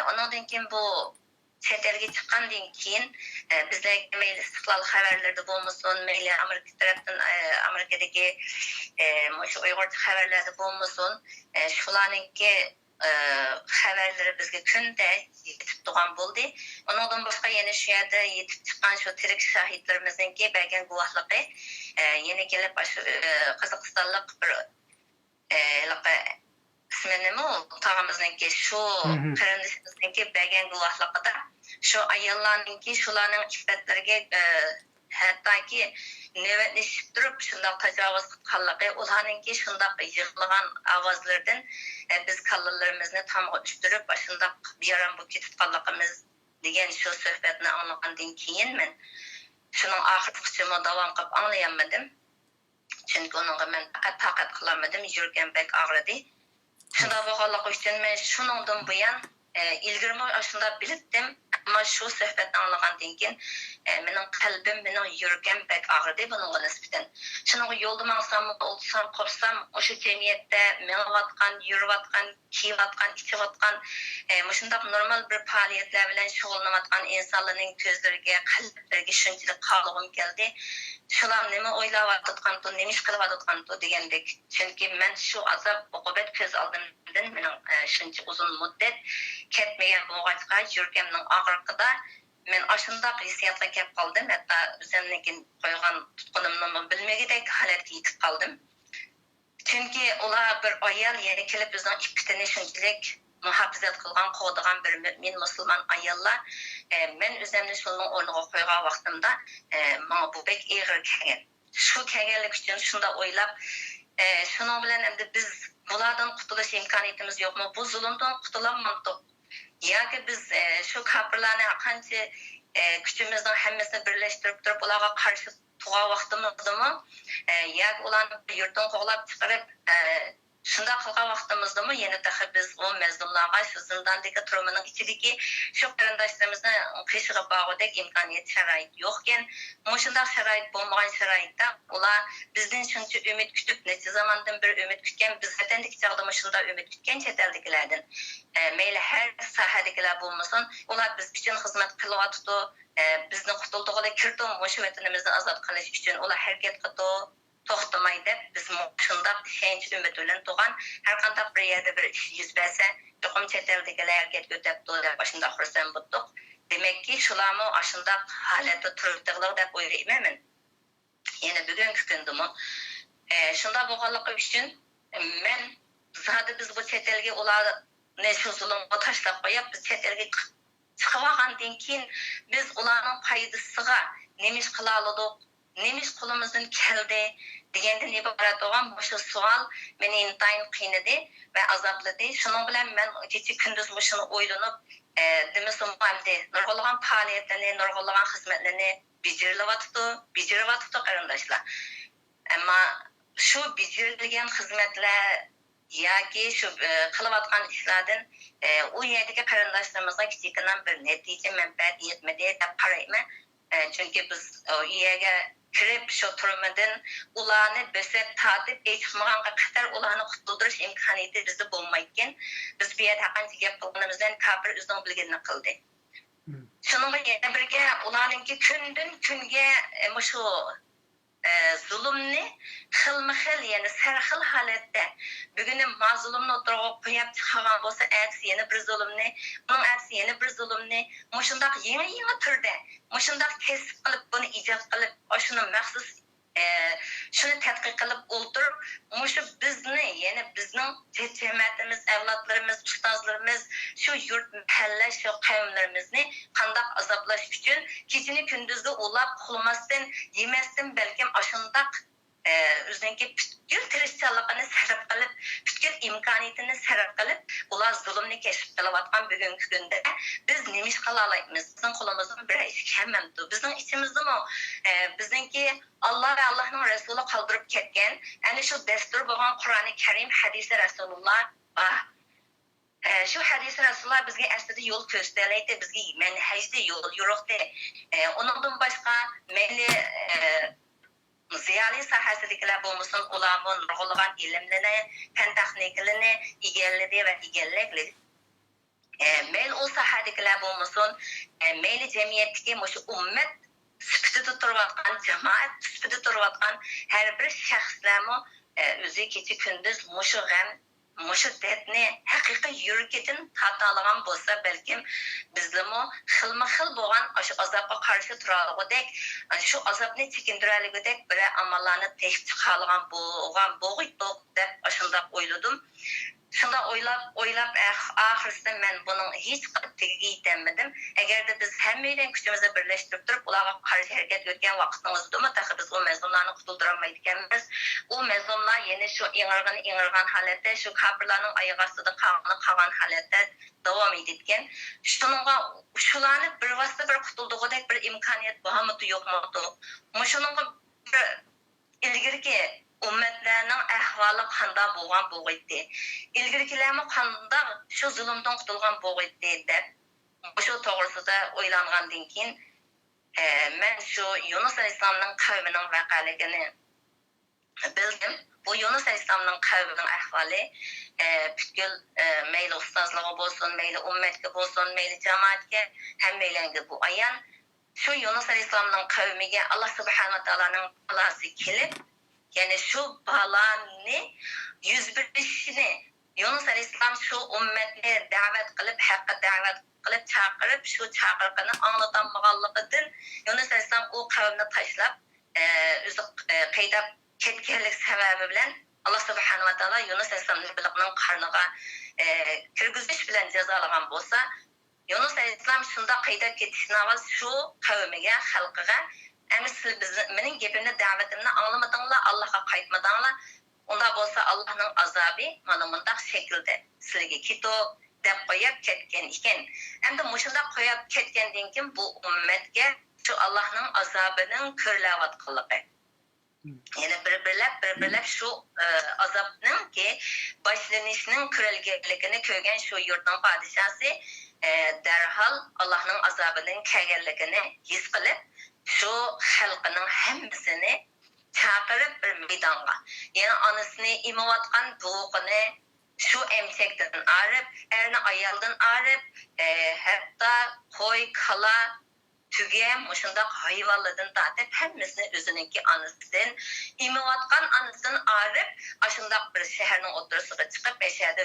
Ondan keyin bu chet elga chiqqandan keyin bizlarga mayli istiqlol xabarlarda bo'lmasin, mayli Amerika tarafdan Amerikadagi shu Uyg'urcha xabarlarda bo'lmasin, shularningki xabarlari bizga kunda yetib turgan bo'ldi. Undan boshqa yana shu yerda yetib chiqqan shu tirik shahidlarimizningki bergan guvohligi yana kelib Qozog'istonlik bir ismini tağımızınki şu karındışımızınki bergen guvahlığıda şu ayyalarınki şularının iffetlerine hatta ki nöbetleşip durup şundan tecavüz kallığı ulanınki şundan yığılgan avazlardan biz kallılarımızı tam ötüştürüp başında bir yaran bu kitap kallığımız degen şu sohbetini anlagandan keyin men şunun ahir kısmını devam qilib anlayamadım. Çünkü onunla men takat kılamadım. Yürgen bek ağrıdı. Şunda boğalık üçün men şunundan buyan ilgirimi aşında bilittim. Ama şu sohbetini anlagandan keyin mening qalbim, mening yürgen bek ağrıdı bununla nisbeten. Şunun yolda mansam, olsam, kopsam, o'sha jamiyatda menvatgan, yurvatgan, kiyvatgan, ichivatgan, shundoq normal bir faoliyatlar bilan shug'ullanayotgan insonlarning ko'zlariga, qalblariga shunchalik qolg'im keldi. Shular nima o'ylayotgandu, nima ish qilayotgandu degandek. Chunki men shu azob uqubat ko'z oldimdan mening shuncha uzun muddat ketmagan bo'lg'achqa yurganning og'riqida men ashundaq hissiyotga kelib qoldim. Hatto o'zimning qo'ygan tutqunimni bilmagidek holatga yetib qoldim. Chunki ular bir ayol yana kelib bizning ippitini shunchalik muhofazat qilgan, qo'ydigan bir mo'min musulmon ayollar men o'zimni shunning o'rniga qo'ygan vaqtimda menga bu bek og'ir kelgan. Shu kelganlik uchun shunda o'ylab shuning bilan endi biz bulardan qutulish imkoniyatimiz yo'qmi? Bu zulmdan qutulolmadik. Yoki biz shu kafirlarni qancha kuchimizning hammasini birlashtirib turib ularga qarshi turgan vaqtimizdami yoki ularni yurtdan qo'g'lab chiqarib shunda qilgan vaqtimizdami yana tahi biz o mazlumlarga shu zindondagi turmaning ichidagi shu qarindoshlarimizni qishig'i bog'idek imkoniyat sharoit yo'q ekan. Shunday sharoit bo'lmagan sharoitda ular bizdan shuncha umid kutib necha zamondan bir umid kutgan, biz vatandagi chog'da shunday umid kutgan chet eldagilardan mayli har sohadagilar bo'lmasin, ular biz uchun xizmat qilyapti, bizni qutuldig'iga kirdi, shu vatanimizni ozod qilish uchun ular harakat qildi. To'xtamay deb biz shundoq ishonch umid bilan turgan har qanday bir yerda bir ish yuz bersa cho'qim chet eldagilar harakat ko'taribdi deb shundoq xursand bo'ldik. Demakki shularmi shundoq holatda turibdilar deb o'ylayman men. Yana bugungi kundami shundoq bo'lganligi uchun men zodi biz bu chet elga ularni shu zulmga tashlab qo'yib biz chet elga chiqib olgandan keyin biz ularning foydasiga nima ish qila oldik, nima ish qo'limizdan keldi degandan iborat olan bu savol meni intayin qiynadi va azobladi. Shuning bilan men kecha kunduz shuni o'ylanib demasam hamda nurg'ulg'an faoliyatlarni, nurg'ulg'an xizmatlarni bajarayapti qarindoshlar. Ammo shu bajarilgan xizmatlar yoki shu qilayotgan ishlardan u yerdagi qarindoshlarımızga kichikina bir natija manfaat yetmadi deb qarayman. Chunki biz u yerga kirib shu turmadan ularni bo'sab tatib echmaganga qadar ularni qutuldirish imkoniyati bizda bo'lmayotgan. Biz bu yerda qancha gap qilganimizdan kafir o'zining bilganini qildi. Shuningga yana birga ularninki kundan kunga shu zulmni xilma-xil, yani sarxil holatda bugun mazlumni o'tirib qo'yib chiqargan bo'lsa, aksi yana bir zulmni, uning aksi yana bir zulmni, mushundaq yangi turda, mushundaq kesib qilib buni ijod qilib, shuni maxsus shuni tadqiq qilib o'ltirib, mushu bizni, ya'ni bizning jamoatimiz, avlodlarimiz, ustozlarimiz, shu yurt mahalla, shu qavmlarimizni qandoq azoblash uchun kechini kunduzga ulab qolmasdan, yemasdan balkim ashundaq o'zininki butkul tirishchiligini sarf qilib, butkul imkoniyatini sarf qilib, ular zulmni kashf qilayotgan bugungi kunda biz nima ish qila olamiz? Bizning qo'limizdan bir ish kelmadi. Bizning ichimizdami bizningki Allah va Allohning rasuli qoldirib ketgan, ana shu dastur bo'lgan Qur'oni Karim, hadisi Rasululloh shu hadisi Rasululloh bizga aslida yo'l ko'rsatadi, bizga manhajda yo'l yo'riqdi. Uningdan boshqa mayli ziyoli sahasidagilar bo'lmasin, ularning nurg'ulg'an ilmlarini, fan texnikalarni egalladi va egalladi. Mayli u sahadagilar bo'lmasin, mayli jamiyatdagi shu ummat sifatida turayotgan, jamoat sifatida turayotgan har bir shaxslarmi o'zi kecha kunduz mushu g'am, mushu dardni haqiqiy yuragidan tortadigan bo'lsa, balkim bizlarmi xilma-xil bo'lgan shu azobga qarshi turadigan, shu azobni chekindiradigan bir amallarni teshib chiqargan bo'lgan bo'g'iydi deb shunday o'yladim. Shunda o'ylab oxirida men buning hech qanday tegiga yetolmadim. Agarda biz hammadan kuchimizni birlashtirib turib, ularga qarshi harakat etgan vaqtimizda mutaxassis biz u mazlumlarni qutuldirib olmaydiganmiz. U mazlumlar yana shu ingirgan holatda, shu kafirlarning oyog'i ostida qolgan holatda davom etgan. Shularni bir vaqtda bir qutuldigudek bir imkoniyat bormi yo'qmi? Shuningga ilgirki ummatlarning ahvoli qanday bo'lgan bo'g'aydi. Ilgirkilarmi qanday shu zulmdan qutulgan bo'g'aydi deb shu to'g'risida o'ylangandan keyin men shu Yunus alayhisolamning qavmining vaqaligini bildim. Bu Yunus alayhisolamning qavmining ahvoli butkul mayli ustozligi bo'lsin, mayli ummatga bo'lsin, mayli jamoatga, hammalarga bu ayon. Shu Yunus alayhisolamning qavmiga Alloh subhanahu va taolaning balasi kelib, yani şu balani yüz birleşini Yunus Aleyhisselam şu ümmetine davet kılıp, haqqa davet kılıp çağırıp, şu çağırıqını anlatanmağanlıqıdır. Yunus Aleyhisselam o kavmini taşlap, özü qaydab ketkenlik sebebi bilen Allah subhanahu wa ta'ala Yunus Aleyhisselam'ın biliqinin qarnıga kirgüzüş bilen cezalagan bolsa, Yunus Aleyhisselam şunda qaydab ketişini avval şu kavmiga, xalqiga Ama siz benim gepimni, davetimni anlamadыңlar, Allah'a qaytmadыңlar. Onda bolsa Allah'ның azabı mana mundaq şekilde sizge kito deb qo'yib ketgan ekan. Endi mushunda qo'yib ketgandan keyin bu ummatga shu Allah'ның azabining ko'rilayotganligi. Yani bir-birlab shu azobning ki boshlanishning ko'rilganligini ko'rgan shu yurtning podshosi darhol Allah'ның azobining kelganligini his qilib şu xalqining hammasini chaqirib bir maydonga, yani anasini imayotgan buğini şu emchakdan arib, erni ayoldan arib, hatta qo'y, kala, tugam, mushundaq hayvonlardan tortib hammasini o'zininki anasidan imayotgan anasidan arib, ashundaq bir shaharning o'rtasiga chiqib, shaharda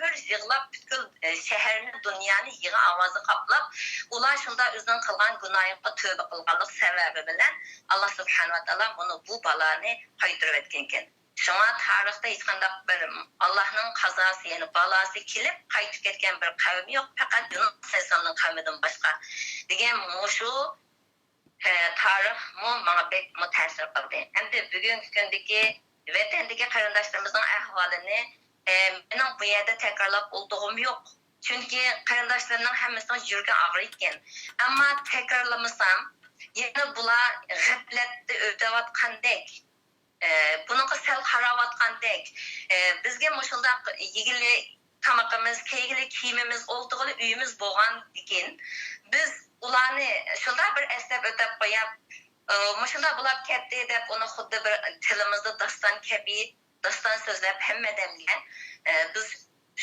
hur yig'lab, butkul shaharni, dunyoni yig'i ovozi qoplab, ular shunda o'zining qilgan gunohiga tövbe qilganlik sababi bilan Alloh subhanahu va taolo buni bu baloni qaytarib etgan ekan. Şuna tarixda hech qanday bir Allohning qazosi, ya'ni balasi kelib qaytib ketgan bir qavm yo'q, faqat Yunus alayhisolamning qavmidan boshqa degan mushu tarix menga bek ta'sir qildi. Endi bugungi kundagi vatandagi qarindoshlarimizning ahvolini mening bu yerda takrorlab o'ldig'im yo'q. Chunki qarindoshlarning hammasining yuragi og'rir ekan. Ammo takrorlamasam, yana bular g'aflatda o'tayotgandek bununla sel qaravatqandek bizga mushundaq yigili tamaqimiz, keygili kiyimimiz olduğunu uyimiz bo'lgan ekan biz ularni shunda bir eslab o'tab qo'yib mushunda bo'lib ketdi deb uni xuddi bir tilimizda daston kabi daston so'zlab hammadamga biz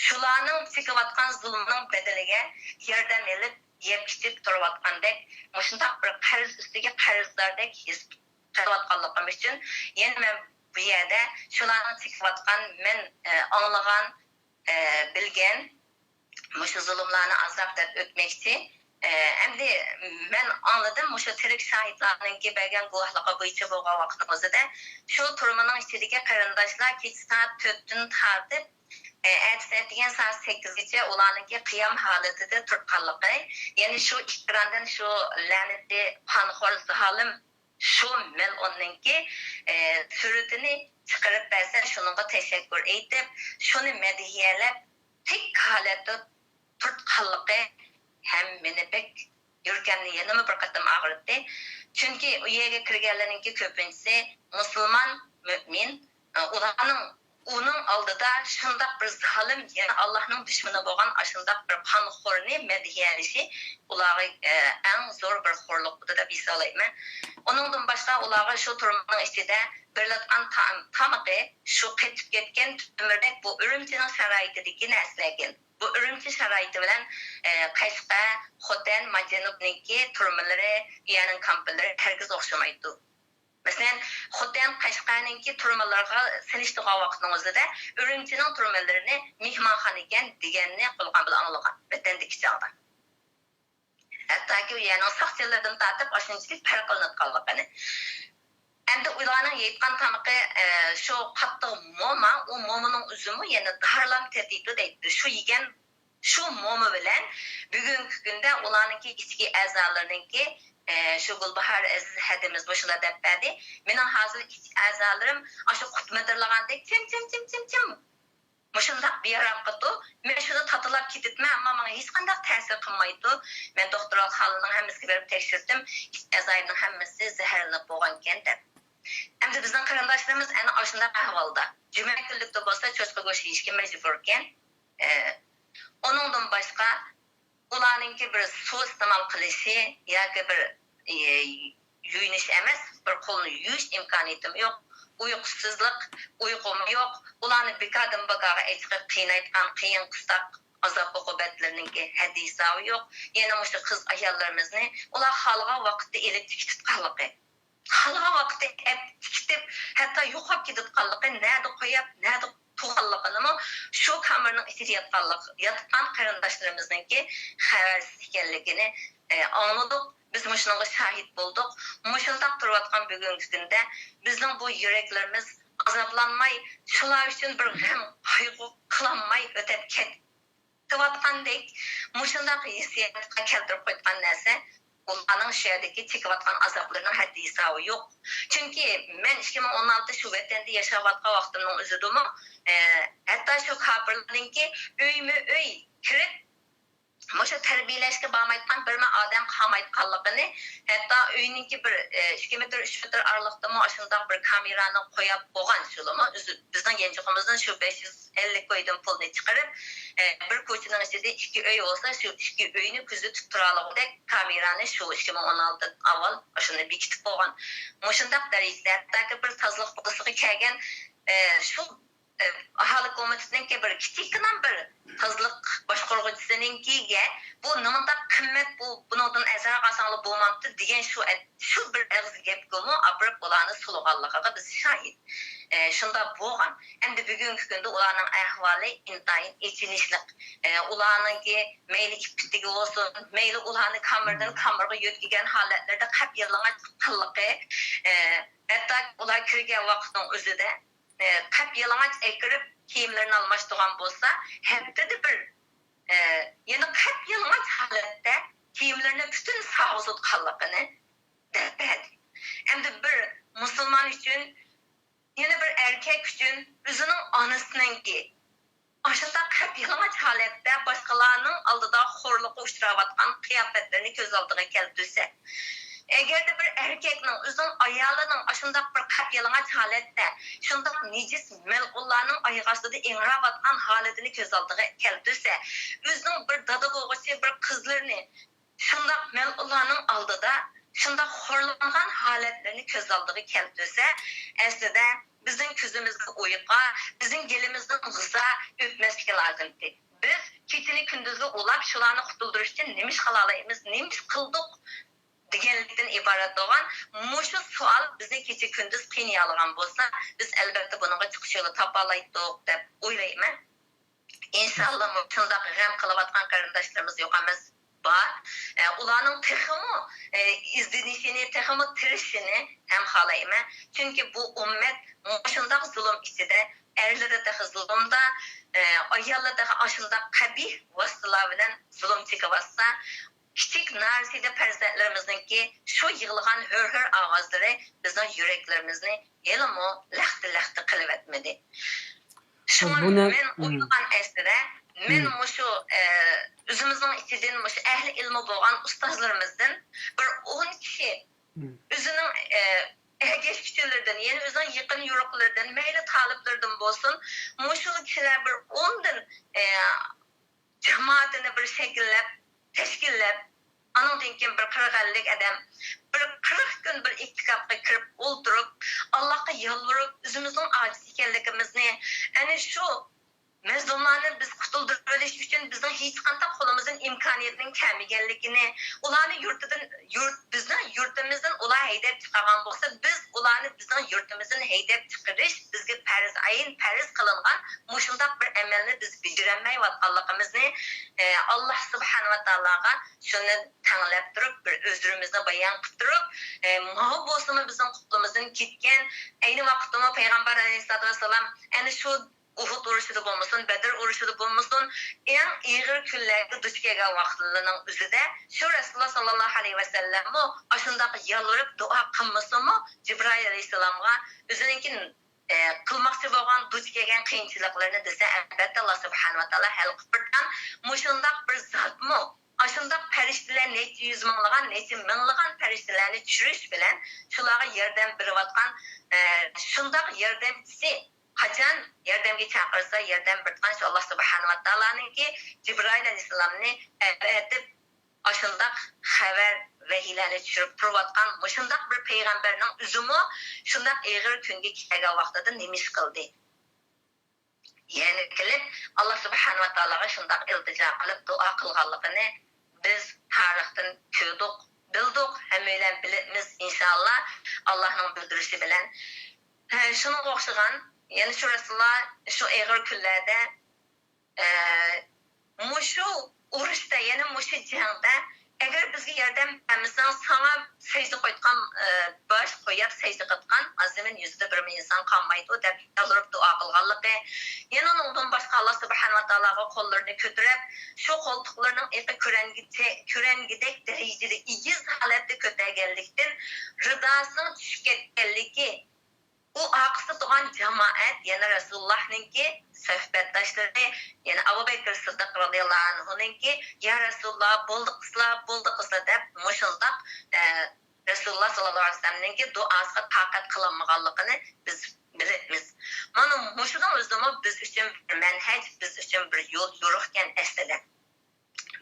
shularning chekayotgan zulmining bedeliga yordam elib yeb ichib turayotgandek mushundaq bir qarz ustiga qarzdordek his qilayotganligim uchun yana men bu yerda shularni chekayotgan men anglagan bilgen mushu zulümlarni azap deb o'tmoqchi. Endi men anladım mushu tirik shahidlarning bergan guvohligi bo'yicha bo'lgan vaqtimizda shu turmaning ichidagi qarindoshlar kech soat 4 dan tortib ertasiga soat 8gacha ularning qiyam holatida turganligi, ya'ni shu ikrandan shu la'natli qonxo'r zalim shu men onninki suratini chiqarib bersa shuningga tashakkur aytib shuni madhiyalab tek holatda turtqanligi ham meni pek yurganni yana bir qatam og'ritdi. Chunki u yerga kirganlarning ko'pinchisi musulmon mo'min, uning oldida shundoq bir zalim yana Allohning dushmani bo'lgan ashundaq bir qonxo'rni madhiyalishi ularga eng zo'r bir xo'rliq deb hisoblayman. Uningdan boshqa ularga shu turmaning ichida birlatgan tamaqi shu ketib ketgan tumirdek bu Urumchining sharoitidagi narsalar. Bu Urumchi sharoiti bilan Qashqa, Xotan, Majanubniki turmalari, ya'ni kampalari hargiz o'xshamaydi. Masalan, Xotan, Qashqaninki turmalarga sinishtigan vaqtning o'zida Urumchining turmalarini mehmonxonaga deganni qilgan bilan anglagan. Vatandagi chog'da. Hattoki yana soqchilardan tortib ashunchalik farq qilinayotganligini. Endi ularning yetgan tamaqi shu qattiq mo'ma, u mo'maning o'zimi yana darlam tetidu deydi. Shu yegan shu mo'ma bilan bugungi kunda ularning ichki a'zolarininki shu Gulbahar Aziz hadimiz boshida deb berdi. Mening hozir ichki a'zolarim shu qutmadirlagandek tim. Mushundaq beram qildi. Men shuni tatilab ketibman, ammo menga hech qanday ta'sir qilmaydi. Men doktorat holining hammasiga berib tekshirdim. A'zolarning hammasi zaharlanib bo'lgan ekan deb. Endi bizning qarindoshlarimiz ana shunday ahvolda. Juma kunlikda bo'lsa cho'chqa go'sht yeyishga majbur ekan. Uningdan boshqa ularningki bir suv iste'mol qilishi yoki bir yuyinish emas, bir qo'lni yuyish imkoniyatim yo'q. Uyqusizlik, uyqum yo'q. Ularni bekadan bakaga aytib qiynayotgan qiyin qistaq azob uqubatlarininki hadisi yo'q. Yana o'sha qiz ayollarimizni ular xalqa vaqtda elib tikitib qolqi. Xalqa vaqtda tikitib hatto yo'qolib ketib nada qo'yib, nada tuğallıqını şu kamerinin içinde yatqan qarindoshlarimizninki xabarsiz ekanligini anladık. Biz mushunga shahid bo'ldik. Mushundaq turayotgan bugungi kunda bizning bu yuraklarimiz azoblanmay, shular uchun bir g'am qayg'u qilmay o'tib ketayotgandek mushundaq hissiyotga keltirib qo'ygan narsa ularning shu yerdagi chekayotgan azoblarining haddi hisobi yo'q. Chunki men 2016 shu vatanda yashayotgan vaqtimning o'zidami hatto shu kofirlarningki uyma-uy kirib Moşa terbiyeleşke bağmaytkan bir adam qamaytqanligini, hatta uyninki bir 2 metr 3 metr aralıqda aşında bir kameranı qo'yib bo'lgan şulama bizning gençliğimizdan şu 550 koydum pulni chiqarib bir ko'chaning ichida 2 uy olsa şu 2 uyni kuzatib turarligidek kamerani şu 2016 avval shuni bekitib bo'lgan. Moshundaq darajada hattoki bir tozliq bo'lisiga kelgan şu aholi komitetininki bir kichikgina bir tozliq boshqaruvchisininkiga bu nimada qimmat bu bundan azar qasanli bo'lmabdi degan shu bir og'iz gapgami abrib ularni sulg'anligiga biz shohid. Shunda bo'lgan. Endi bugungi kunda ularning ahvoli intayin ichinishli. Ularninki mayli iptigi bo'lsin, mayli ularni kamerga yo'tkigan holatlarda qap yillangan qilliqi, hatto ular kirgan vaqtning o'zida qap yalamaç ekirib kiyimlerini almıştıgan bolsa heptede bir yani qap yalamaç halatda kiyimlerini bütün sağızıt qallıqını depedi. Hem de bir musulman üçün yani bir erkek üçün özünün anısınınki aşağıda qap yalamaç halatda başqalarının aldıda xorluqu uçuravatqan qiyafetlerini göz aldığı keldirse Eğer bir erkekning o'zining ayolining ashundaq bir qap yalang'och holatda, shundaq nejis melqullarning oyoq ostida ingrayotgan holatini ko'z oldiga keltirsa, o'zining bir dada bo'lg'usi bir qizlarni shundaq melqullarning oldida shundaq xo'rlangan holatlarni ko'z oldiga keltirsa, aslida bizning ko'zimizga uyqu, bizning gelimizning g'iza o'tmasligi lozimdi. Biz kechini kunduzga ulab shularni qutultirish uchun nima qila olamiz, nima qildik deganlikdan iborat bo'lgan mushu savol bizni kecha kunduz qiynayolgan bo'lsa, biz albatta bunga chiqish yo'li topa oldik deb o'ylayman. İnşallah shundoq g'am qilayotgan qarindoshlarimiz yo'q emas. Bor. Ularning texmi izlanishini, texmi tirishini ham xohlayman. Chunki bu ummat shundoq zulm ichida, erlarda zulmda, ayollarda shundoq qabih vositalar bilan zulm chekyapsa, kichik narsida farzandlarimizningki shu yig'ilgan hur-hur ovozlari bizning yuraklarimizni elmo laxti qilib etmadi. Shuni men o'ylagan aslida men mushu o'zimizning ichidan mushu ahli ilmi bo'lgan ustozlarimizdan bir 10 kishi o'zining ergash kuchlardan, ya'ni o'zining yaqin yo'riqlaridan, mayli taliblardan bo'lsin, mushu kishilar bir 10 dan jamoatini bir shakllab, tashkillab, andan keyin bir 40 odam bir 40 kun bir iktikobga kirib o'ltirib, Allohga yolvorib, o'zimizning ojiz ekanligimizni, ana shu mazlumlarni biz qutuldirib olish uchun bizning hech qanday qo'limizdan imkoniyatning kamiganligini, ularni bizning yurtimizdan ular haydab chiqargan bo'lsa, biz ularni bizning yurtimizdan haydab chiqarish bizga farz qilingan mushundaq bir amalni biz bajarolmayotganligimizni Alloh subhanahu va taologa shuni tanlab turib, bir o'zimizni bayon qilib turib, mana bo'lsa bizning qutlimizdan ketgan ayni vaqtda payg'ambar alayhisolatu vasallam ana shu Uhud urushida bo'lmasin, Badr urushida bo'lmasin, eng og'ir kunlarda duch kelgan vaqtlarning o'zida shu Rasululloh sallallohu alayhi vasallam ashundaq yolvorib duo qilmasimi, Jibril alayhisalomga o'zining qilmoqchi bo'lgan duch kelgan qiyinchiliklarni desa, albatta Alloh subhanahu va taolo hal qilib bergan. Mushundaq bir zotmi, ashundaq farishtalar necha yuz minglagan, necha minglagan farishtalarni tushirish bilan shularga yordam berayotgan shundaq yordamchisi qachon yordamga chaqirsa yordam bergan shu Alloh subhanahu va taoloninki Jibril alayhisalomni aytib ashundaq xabar vahiylani tushirib turayotgan shundaq bir payg'ambarning o'zimi shundaq og'ir kunga kelgan vaqtida nima ish qildi? Ya'ni kelib Alloh subhanahu va taologa shundaq iltijo qilib duo qilganligini biz tarixdan ko'rdik, bildik, hammalar bilamiz inshaalloh Allohning bildirishi bilan. Shunga o'xshagan yani şu Resulullah şu ağır kunlarda mushu urushda yani mushu jangda agar bizga yordam bermasang sana secde qo'ygan bosh qo'yib secde qilgan azimin yuzida bir inson qolmaydi deb yolvorib duo qilganligi yana undan boshqa Alloh subhanahu va taologa qo'llarini ko'tarib shu qo'ltiqlarning ko'rangidek darajada igiz holatda ko'targanlikdan ridosining tushib ketganligi u aqsa tuğan cemaat yani Resulullah'ninki sohbetdaşları yani Abu Bekir Sıddık radıyallahu anhu'ninki ya Resulullah buldu kısla deb mushundaq Resulullah sallallahu aleyhi ve sellem'ninki duasına taqat qılanmağanlığını biz bilamiz. Mana mushundan o'zimi biz uchun bir manhaj, biz uchun bir yo'l yo'riqkan aslida.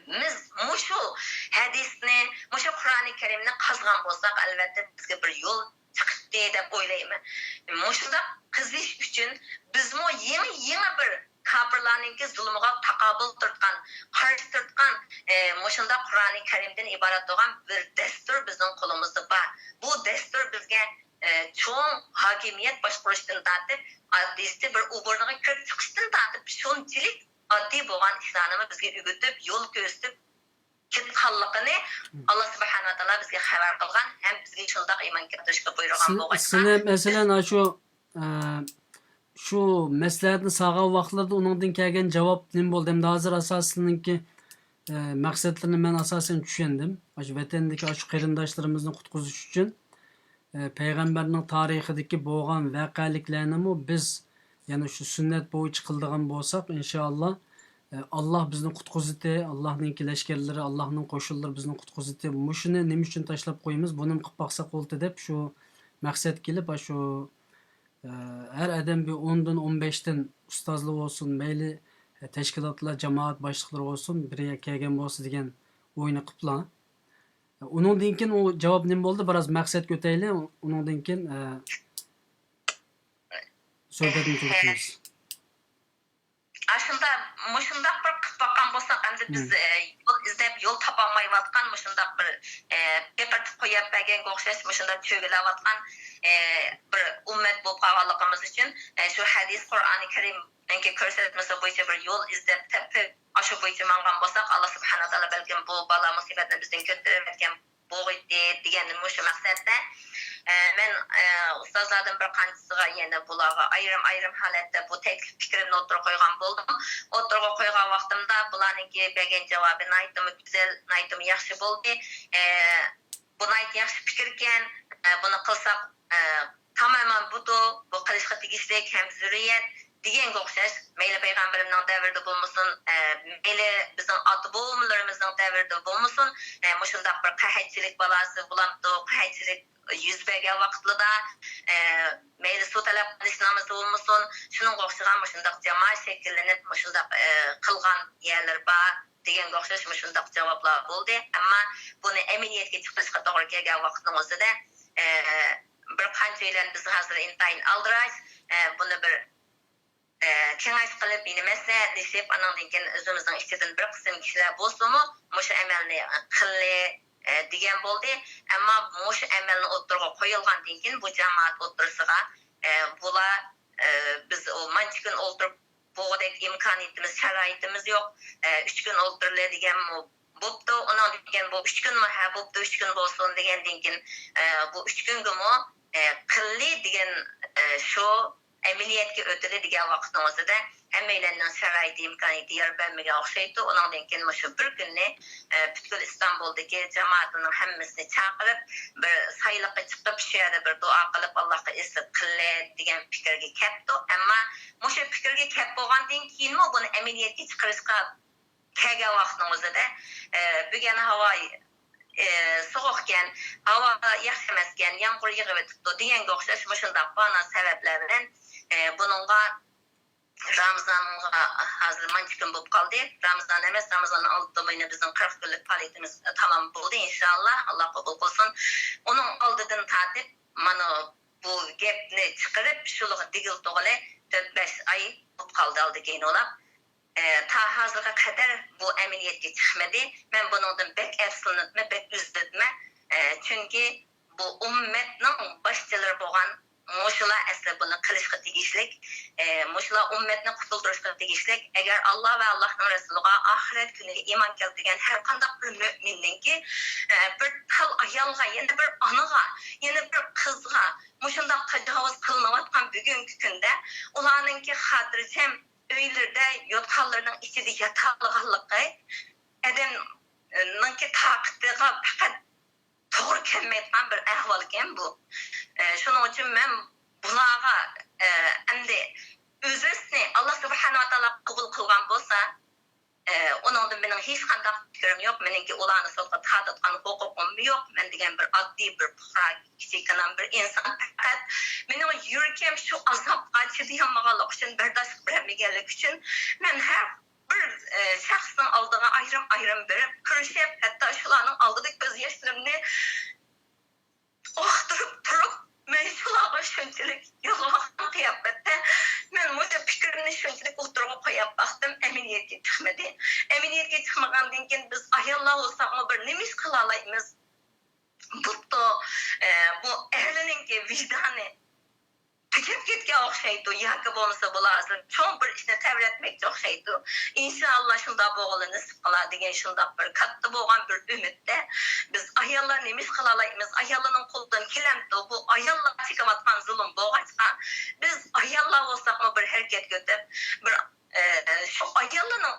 Biz mushu hadisni, mushu Qur'oni Karimni qazgan bo'lsak albatta bizga bir yo'l chiqdi deb o'ylayman. Mushunda qizish uchun bizmo yangi bir kafirlarninki zulmiga taqobil turtgan, qarshi turtgan mushunda Qur'oni Karimdan iborat bo'lgan bir dastur bizning qo'limizda bor. Bu dastur bizga cho'ng hokimiyat boshqarishdan tortib, oddiysi bir o'g'irlikka kirib chiqishdan tortib, shunchalik oddiy bo'lgan ishlarni bizga o'rgatib, yo'l ko'rsatib ketganligini Alloh subhanahu va taolo bizga xabar qilgan, ham bizga shundoq iymon keltirishga buyurgan bo'lgan. Sizlar masalan shu maslahatni sağgan vaqtlarda uningdan kelgan javob nima bo'ldi? Endi hozir asoslininki maqsadlarini men asosan tushundim. Shu vatandagi shu qarindoshlarimizni qutqizish uchun payg'ambarning tarixidagi bo'lgan voqealiklarni biz yana shu sunnat bo'yicha qildigan bo'lsak, inshaalloh Allah bizni qutquzdi, Allah'ın leşkerleri, Allah'ın koşulları bizni qutquzdi. Muşunu nima uchun tashlab qo'yamiz? Buni qilib baqsa bo'ldi deb shu maqsad kelib, shu her adam bir 10'dan 15'ten ustozlik olsun, mayli tashkilotlar, jamoat boshliqlari olsun, biriga kelgan bo'lsa degan o'yini qiliblar. Uningdan keyin o javob nima bo'ldi? Biroz maqsadga o'tayli. Uningdan keyin so'zlarni tugatamiz. Aslında muşundaq bir qilib bakkan bolsak, endi biz yol izlep yol tapalmayvatkan muşundaq bir paper qo'yib bergan o'xshash muşundaq cho'gilayotgan bir ummat bo'lib qolganligimiz uchun shu hadis Qur'oni Karim ki ko'rsatmasi bo'yicha bir yo'l izlab tepib shu bo'yicha mangan bolsak, Alloh subhanahu va taolo balkim bu balo musibatni bizdan ko'tarib o'tgan bo'g'idi degan shu maqsadda men ustozlardan bir qanchasiga yana bularga ayrim holatda bu taklif fikrimni o'tirib qo'ygan bo'ldim. O'tirib qo'ygan vaqtimda bularniki bergan javobini aytdim, güzel, aytdim, yaxshi bo'ldi. Buni yaxshi fikr ekan, buni qilsak tamamen bu qilishga tegishli ham zurriyat degan o'xshash, mayli payg'ambarimning davrida bo'lmasin, mayli bizning ota-bobolarimizning davrida bo'lmasin, shunday bir qahatchilik balasi bulamdi, qahatchilik yuz bergan vaqtida mayli suv talab qilishimiz bo'lmasin, shuning o'xshagan shunday jamoat shakllanib, shunday qilgan yerlar bor degan o'xshash shunday javoblar bo'ldi. Ammo buni amaliyotga chiqarishga to'g'ri kelgan vaqtning o'zida bir qancha yildan biz hozir intayin aldirash, buni bir kengash qilib bilmasa deb anandan keyin o'zimizning ichidan bir qism kishilar bo'lsa-mu, o'sha amalni qilli degan bo'ldi. Ammo o'sha amalni o'tirga qo'yilgandan keyin bu jamoat o'tirisiga bular biz o mancha kun o'tirib bo'g'dek imkoniyatimiz, sharoitimiz yo'q. 3 kun o'tiriladigan bo'pti, undan keyin bu 3 kunmi, ha bo'pti 3 kun bo'lsin degandan keyin bu 3 kungami qilli degan shu amaliyotga o'tadi degan vaqtning o'zida hammalarning sharoiti imkoniyati yer bermagan o'xshaydi. Undan keyin shu bir kunni butkul Istanbuldagi jamoatning hammasini chaqirib, bir sayliqqa chiqib, shu yerda bir duo qilib Allohga isib qilli degan fikrga keldi. Ammo shu fikrga kelib bo'lgandan keyin buni amaliyotga chiqarishga kelgan vaqtning o'zida bugun havo soğukken, hava yaxshi emasken, yağmur yig'ib o'tibdi deganga o'xshash shunday bana sabablar bilan buningga Ramazonga hozir mancha kun bo'lib qoldi. Ramazon emas, Ramazonning oldida bizning 40 kunlik faoliyatimiz tamom bo'ldi inshaalloh. Alloh qabul qilsin. Uning oldidan tatib mana bu gapni chiqarib shularga digil to'g'ri 4-5 oy bo'lib qoldi oldi keyin olab. Ta hozirga qadar bu amaliyotga chiqmadi. Men bundan bek afsuslandim, bek üzüldüm. Chunki bu ummatning boshchilari bo'lgan Moşular asli buni qilishga tegishlik, moşular ummatni qutultirishga tegishlik. Agar Alloh va Allohning rasuliga oxirat kuniga iymon keltirgan har qanday bir mo'minningki bir tal ayolga, yana bir onaga, yana bir qizga shunday tajovuz qilinayotgan bugungi kunda ularningki xotirjam uylarda yotqanlarning ichida yotolganligi odamningki taqdiriga faqat to'g'ri kelmaydigan bir ahvol ekan bu. Shuning uchun men bularga endi o'zini Alloh subhanahu va taolo qabul qilgan bo'lsa, uningdan mening hech qanday fikrim yo'q. Meningki ularni sotga tatitgan huquqim yo'q. Men degan bir oddiy bir puxra kichikina bir inson. Faqat mening yuragim shu azobga chidayolmaganlik uchun, bardosh bermaganlik uchun men har bir shaxsning oldiga ayrim berib ko'rishib, hatto shularning oldida ko'z yoshlarimni oqtirib turib, men shularga shunchalik yolg'on qiyofatda men o'sha fikrimni shunchalik o'tirib qo'yib baxtim, amaliyotga chiqmadi. Amaliyotga chiqmagandan keyin biz ayollar bo'lsak bir nima ish qila olamiz? Bu erninki vijdoni tugab ketgan o'xshaydi, yoki bo'lmasa bular cho'ng bir ishni tavratmoqchi o'xshaydi. Inshaalloh shunday bo'lg'ini nasib qiladi degan shunday bir katta bo'lgan bir umidda biz ayollar nima ish qila olamiz? Ayollarning qo'lidan kelamdi. Bu ayollar chekayotgan zulm bo'lg'achqa biz ayollar bo'lsak bir harakat ko'tarib, bir shu ayollarning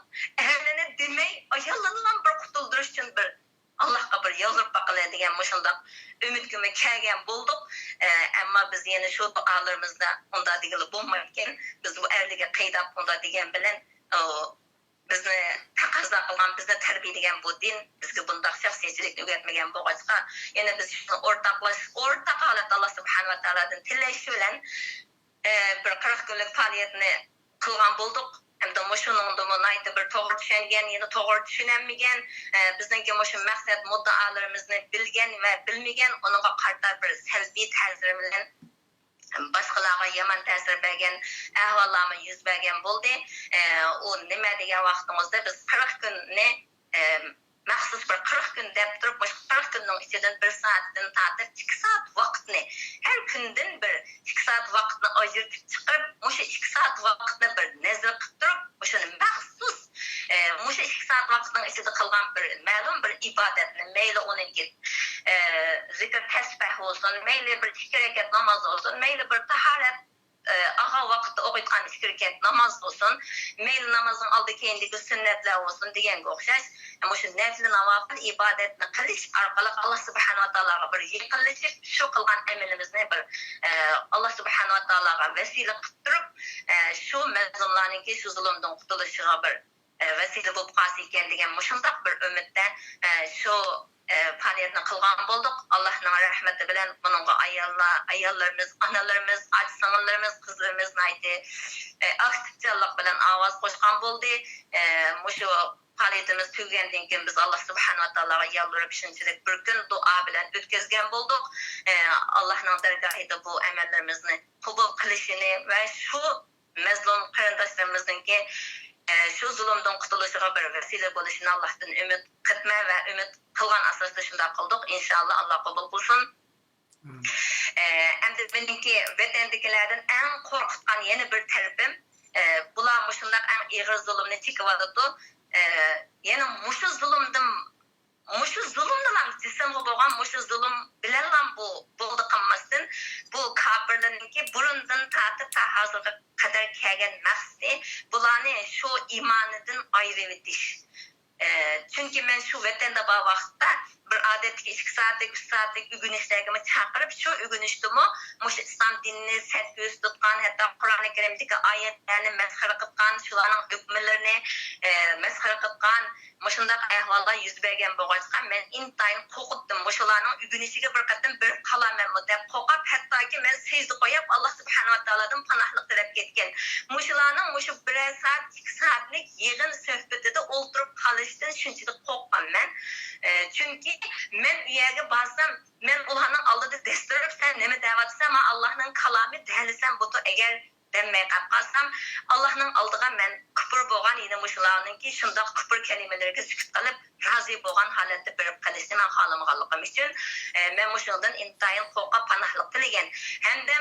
erini demay, ayollarni bir qutuldirish uchun bir Allohga bir yozib baqiladigan shunday umidga kelgan bo'ldik. Ammo biz yana shu duolarimizda unda degili bo'lmayotgan, biz bu erliga qaydab unda degan bilan bizni taqozo qilgan, bizni tarbiyalagan bu din bizga bundoq shaxsiyatchilikni o'rgatmagan bo'lg'achqa, yana biz shuni o'rtaq holatda Alloh subhanahu va taolodan tilash bilan bir 40 kunlik faoliyatni qilgan bo'ldik. Hamda shuningda bir to'g'ri tushungan, yana to'g'ri tushunmagan, bizningki shu maqsad muddaolarimizni bilgan va bilmagan, unga qarta bir salbiy ta'sir bilan boshqalarga yomon ta'sir bergan ahvollarni yuz bergan bo'ldi. U nima degan vaqtimizda biz 40 kunni maxsus bir 40 kun deb turib, 40 kunning ichidan 1 soatdan tortib 2 soat vaqtni, har kundan bir 2 soat vaqtni ajratib chiqib, o'sha 2 soat vaqtni bir nazar qilib turib, o'shani maxsus o'sha 2 soat vaqtning ichida qilgan bir ma'lum bir ibodatni, mayli uninki zikr tasbih bo'lsin, mayli bir 2 rakat namoz bo'lsin, mayli bir tahorat aha vaqtda o'qiyotgan 2 rakat namoz bo'lsin, mayli namozning oldi keyindagi sunnatlar bo'lsin deganga o'xshash, o'sha nafl navafil ibodatni qilish orqali Alloh subhanahu va taologa bir yaqinlashib, shu qilgan amalimizni bir Alloh subhanahu va taologa vasila qilib turib, shu mazlumlarningki shu zulmdan qutulishiga bir vasila bo'lib qolsa ekan degan shundoq bir umidda shu faoliyatni qilgan bo'ldik. Allohning rahmati bilan bunga ayollarimiz, onalarimiz, ota-singillarimiz, qizlarimiz aktivchilik bilan ovoz qo'shgan bo'ldi. Shu faoliyatimiz tugagandan keyin biz Alloh subhanahu va taologa yolvorib shunchalik bir kun duo bilan o'tkazgan bo'ldik. Allohning dargohida bu amallarimizni qabul qilishini va shu mazlum qarindoshlarimizninki shu zulmdan qutulishiga bir vasila bo'lishini Allohdan umid qilma va umid qilgan asosda shunday qildik. Inshaalloh Alloh qabul qilsin. Endi meniki vatandagilardan eng qo'rqitgan yana bir tarafim, bular shunday eng og'ir zulmni chekyapti. Yana mushu zulmdan jisimga bo'lgan mushu zulm bilan ham bu bo'ldi qilmasdan, bu kofirlarningki burundan tortib ta hozirga qadar kelgan maqsadi bularni shu iymonidan ayirib etish. Chunki men shu vatanda bor vaqtda bir odatga 2 soatlik, 3 soatlik ugunishlarga chaqirib, shu ugunishdimi mushu islom dinini satko'z tutgan, hatto Qur'oni Karimdagi oyatlarni masxara qilgan, shularning hukmlarini masxara qilgan, shunday ahvollar yuz bergan bo'lg'achqa men intayin qo'rqitdim. Shularning ugunishiga bir qatim bir qalaman deb qo'rqib, hattoki men sezib qo'yib Alloh subhanahu va taolodan panohlik tilab ketgan. Shularning 1 soat, 2 soatlik yig'in suhbatida o'ltirib qolishdan shunchalik qo'rqaman. Chunki men u yerga borsam, men ularning oldida dasturib, sen nima da'vatsan, men Allohning kalomi dalisam bu agar demay qolsam, Allohning oldiga men kufr bo'lgan yana mushularningki shundoq kufr kalimalariga sukut qilib, rozi bo'lgan holatda berib qolishni men xohlamaganligim uchun men mushundan intayin qo'rqib panohlik tilagan. Hamda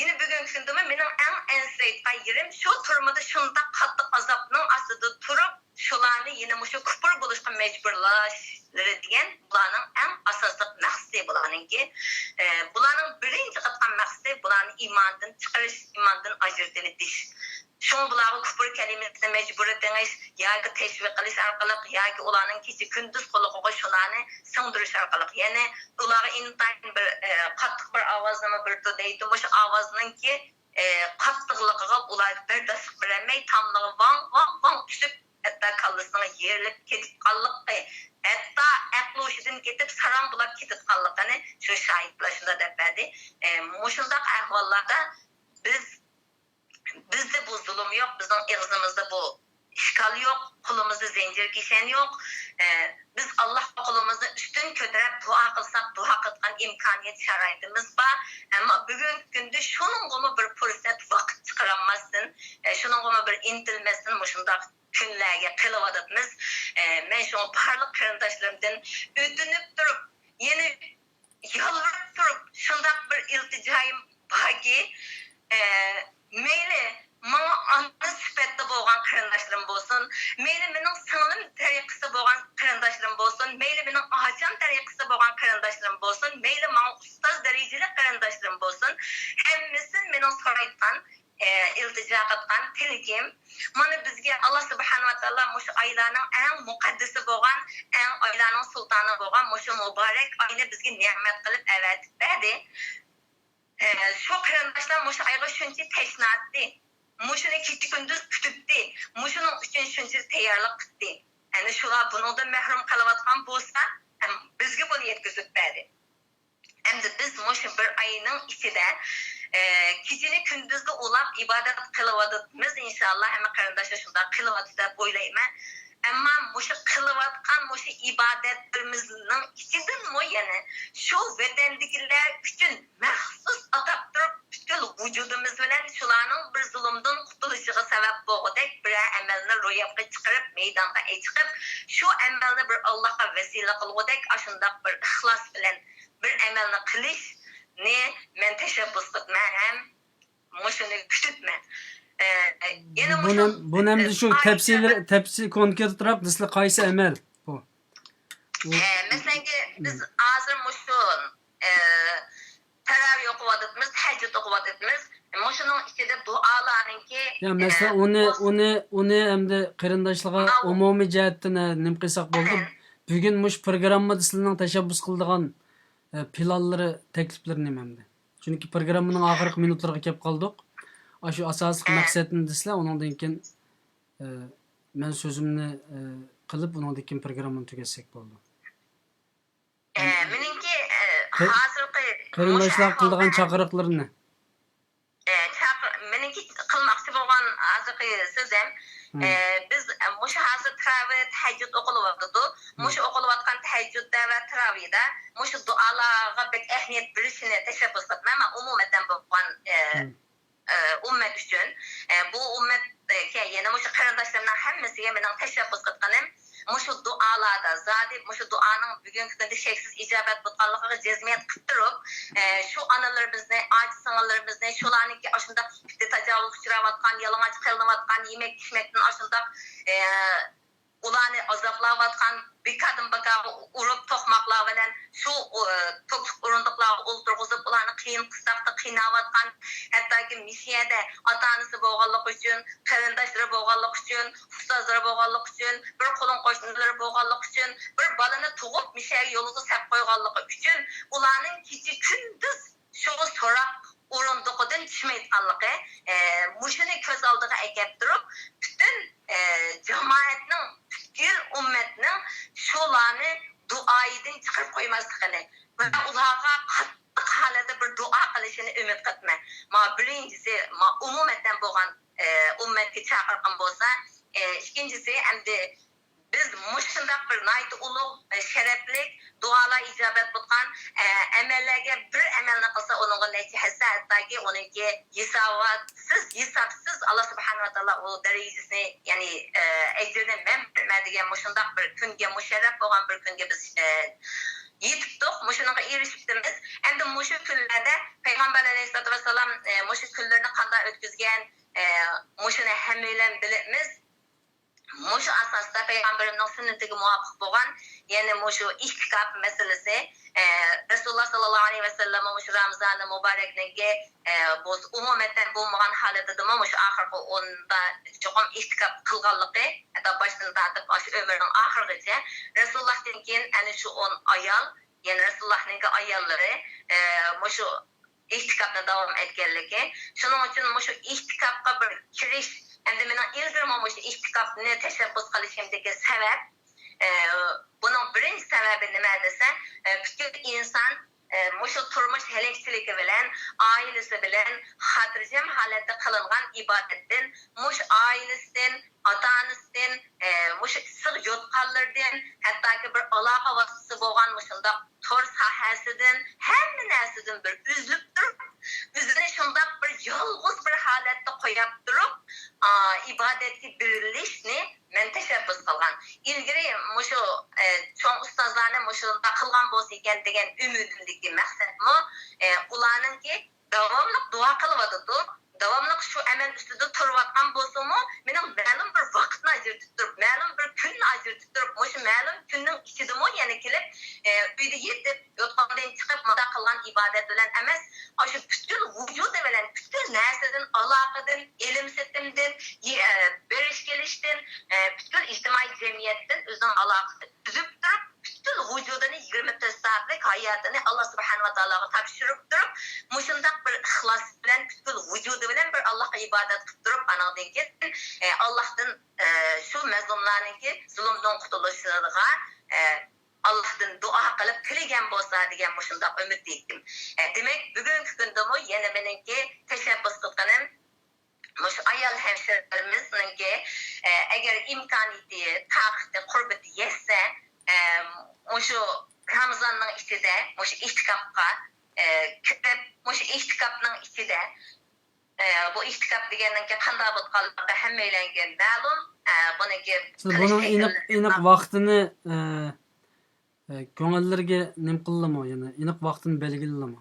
yine bugungi kunda mening eng ansaytgan yerim shu turmada shundoq qattiq azobning ostida turib, shularni yana mushu kufr bo'lishga majburlashlari degan bularning eng asosiy maqsadi bularningki, bularning birinchi qilgan maqsadi bularni iymondan chiqarish, iymondan ajratib etish. Şun bularga kufr kalimasini majbur etingiz, yoki tashviq qilish orqali, yoki ularning kecha kunduz quloqiga shularni singdirish orqali, ya'ni ularga intayin bir qattiq bir ovozlama bir deydi, o'sha ovozninki qattiqligiga ular bardashlik bermay, tamlig'i vang tushib, hatto kallasini yerilib ketib qolliqi, hatto aqli hushidan ketib saram bulab ketib qolliqini shu shohidlar shunda deb berdi. Mushundaq ahvollarda bizde bu zulüm yok, bizning ig'zimizda bu ishkal yok, qo'limizda zanjir kishan yok. Biz Allah qo'limizni ustun ko'tarib duo qilsak, duo qilgan imkoniyat sharoitimiz bor. Ammo bugungi kunda shuningga bir fursat vaqt chiqarolmasdan, shuningga bir intilmasdan mushundaq kunlarga qilyapmiz. Men shu barliq qarindoshlarimdan o'tinib turib, yana yolvorib turib, shundaq bir iltijoyim borki, meyli mana ana sifatda bo'lgan qarindoshlarim bo'lsin, meyli mening singlim tariqasida bo'lgan qarindoshlarim bo'lsin, meyli mening ocham tariqasida bo'lgan qarindoshlarim bo'lsin, meyli mana ustoz darajali qarindoshlarim bo'lsin, hammasi mening so'rayotgan iltijo qilgan tilkim, mana bizga Alloh subhanahu va taolo mushu oylarning eng muqaddasi bo'lgan, eng oylarning sultoni bo'lgan mushu muborak oyni bizga ne'mat qilib avatib berdi. Shu qarindoshlar mushu oyga shuncha tashnatdi. Muşunu kecha kunduz kutibdi. Muşunun uchun shuncha tayyorlik qildi. Yani shular bundan mahrum qalayotgan bo'lsa, ham bizga buni yetkazib berdi. Endi biz mushu bir oyning ichida kechini kunduzga ulab ibodat qilyapmiz inshaalloh. Hamma qarindoshlar shunday qilyapti deb o'ylayman. Ammo mushu qilayotgan mushu ibodatlarimizning ichidan yana shu vatandagilar uchun maxsus atab turib bütün vücudumuz bilan shularning bir zulmdan qutulishiga sabab bo'lgudek bir amalni ro'yobga chiqarib maydonga chiqib shu amalni bir Allohga vasila qilgudek ashundoq bir ixlos bilan bir amalni qilishni men tashabbus qilman ham mushuni kutibman. Bu nemde şu tepsi konkretroq disli qaysi amal bu? Mesela biz hazır muşun taravih okuvatımız, tahajjud okuvatımız, muşunun içinde dualarınki Ya mesela onu hem de qarindoshlarga umumiy jihatdan nim qilsak bo'ldi. Bugun mush programmada sizlarning tashabbus qiladigan planlari, takliflari nima endi? Chunki programmaning oxirgi minutlariga kelib qoldik. Shu asosiy maqsadini desizlar, undan keyin men so'zimni qilib, undan keyin programmani tugatsak bo'ldi. Meningki hozirgi qarindoshlar qiladigan chaqiriqlarni meningki qilmoqchi bo'lgan hozirgi so'zim biz mushu hozir taravih tahajjud o'qilyapti. Mushu o'qilayotgan tahajjudda va taravihda mushu duolarga bek ahamiyat berishini tashabbus qilaman. Umuman bo'lgan ummat uchun bu ummatga yana mushu qarindoshlarning hammasiga mening tashabbus qilganim mushu duolarda zodi mushu duoning bugungi kunda cheksiz ijobat bo'lganligiga jazmiyat qilib turib shu onalarimizni, ojiz singillarimizni shularniki ashunda tajovuz uchrayotgan, yalang'och qilinayotgan, yemak ichmakdan ashunda ularni azoblayotgan bekadim baka urib to'qmoqlar bilan shu to'q o'rindiqlarga o'ltirg'izib ularni qiyin qistoqda qiynayotgan, hattoki missiyada ota-onasi bo'lganlik uchun, qarindoshlari bo'lganlik uchun, ustozlari bo'lganlik uchun, bir qo'lin qo'shnilari bo'lganlik uchun, bir bolani tug'ib mishay yo'liga sap qo'yganligi uchun ularning kecha kunduz shu so'roq o'rindiqidan tushmayotganligi mushuni ko'z oldiga kelib turib butun jamoatning butkul ummatning shularni duoyidan chiqarib qo'ymasligini va ularga qattiq holatda bir duo qilishini umid qilaman. Birinchisi umuman bo'lgan ummatga chaqirgan bo'lsa, ikkinchisi endi biz mushundaq bir nayt ulug' sharafli duolar ijobat bo'lgan amallarga bir amalni qilsa uningga natijasi hattoki uningga hisobsiz Allah subhanahu va taolo u darajasini ya'ni ajrni men bilmaydigan mushundaq bir kunga musharraf bo'lgan bir kunga biz yetibdik, mushunaqa erishibmiz. Endi mushu kunlarda payg'ambar alayhisolatu vasallam mushu kunlarni qanday o'tkazgan mushuni hammalar bilamiz. Mushu asosda payg'ambarimning sunnatiga muvofiq bo'lgan ya'ni mushu ihtikaf masalasi Rasululloh sallallohu alayhi vasallam mushu Ramazonni muborakligiga bu umuman bo'lmagan holatda mushu oxirgi o'nda cho'qim ihtikaf qilganligi hatto boshdan tortib shu umrining oxirigacha Rasulullohdan keyin ana shu 10 ayol ya'ni Rasulullohning ayollari mushu ihtikafni davom etganligi shuning uchun mushu ihtikafga bir kirish endi mening ilgirma mushu ihtikofni tashabbus qilishimdagi sabab buning birinchi sababi nima desa butkul inson mushu turmush halakchiligi bilan oilasi bilan xotirjam holatda qilingan ibodatdan mush oilasidan ota-onasidan mush issiq yo'tqanlardan hattoki bir aloqa vositasi bo'lgan mushundoq to'r sohasidan hamma narsadan bir uzilib turib o'zini shundoq bir yolg'iz bir holatda qo'yib turib ibodatga berilishni men tashabbus qilgan. Ilgari mushu cho'ng ustozlarni mushunda qilgan bo'lsa ekan degan umidimdagi maqsadmi ularningki davomli duo qilyotdi. Davomli shu amal ustida turayotgan bo'lsa-mu, mening ma'lum bir vaqtni ajratib turib, ma'lum bir kunni ajratib turib, mushu ma'lum kunning ichida-mu yana kelib uyda yetib, yotqondan chiqib munda qilgan ibodat bilan emas, shu butun vujudi bilan, butun narsadan, aloqadan, ilm setimdan, berish kelishdan, butun ijtimoiy jamiyatdan o'zining aloqasini tuzib turib, butun vücudunu 24 saatlik hayatını Allah subhanahu wa ta'alaga topshirib turib, mushundaq bir ixlos bilan butkul vücudu bilan bir Allohga ibodat qilib turib, anadan keyin Allohdan shu mazlumlarningki zulmdan qutulishiga Allah'tan dua qilib tilagan bo'lsa degan mushundaq umid etdim. Demak, bugungi kundami yana meningki tashabbus qilganim mush ayol hemşirelerimizninki eğer imkaniyeti, taqati, qurbati yetsa, mushu Ramazonning ichida mushu ihtikobga kirib, mushu ihtikobning ichida bu ihtikop degandan qanday bo'lganligi hammalarga ma'lum. Buniki Siz bunun iniq vaqtini ko'ngillarga nim qildimi, yana iniq vaqtini belgiladimi?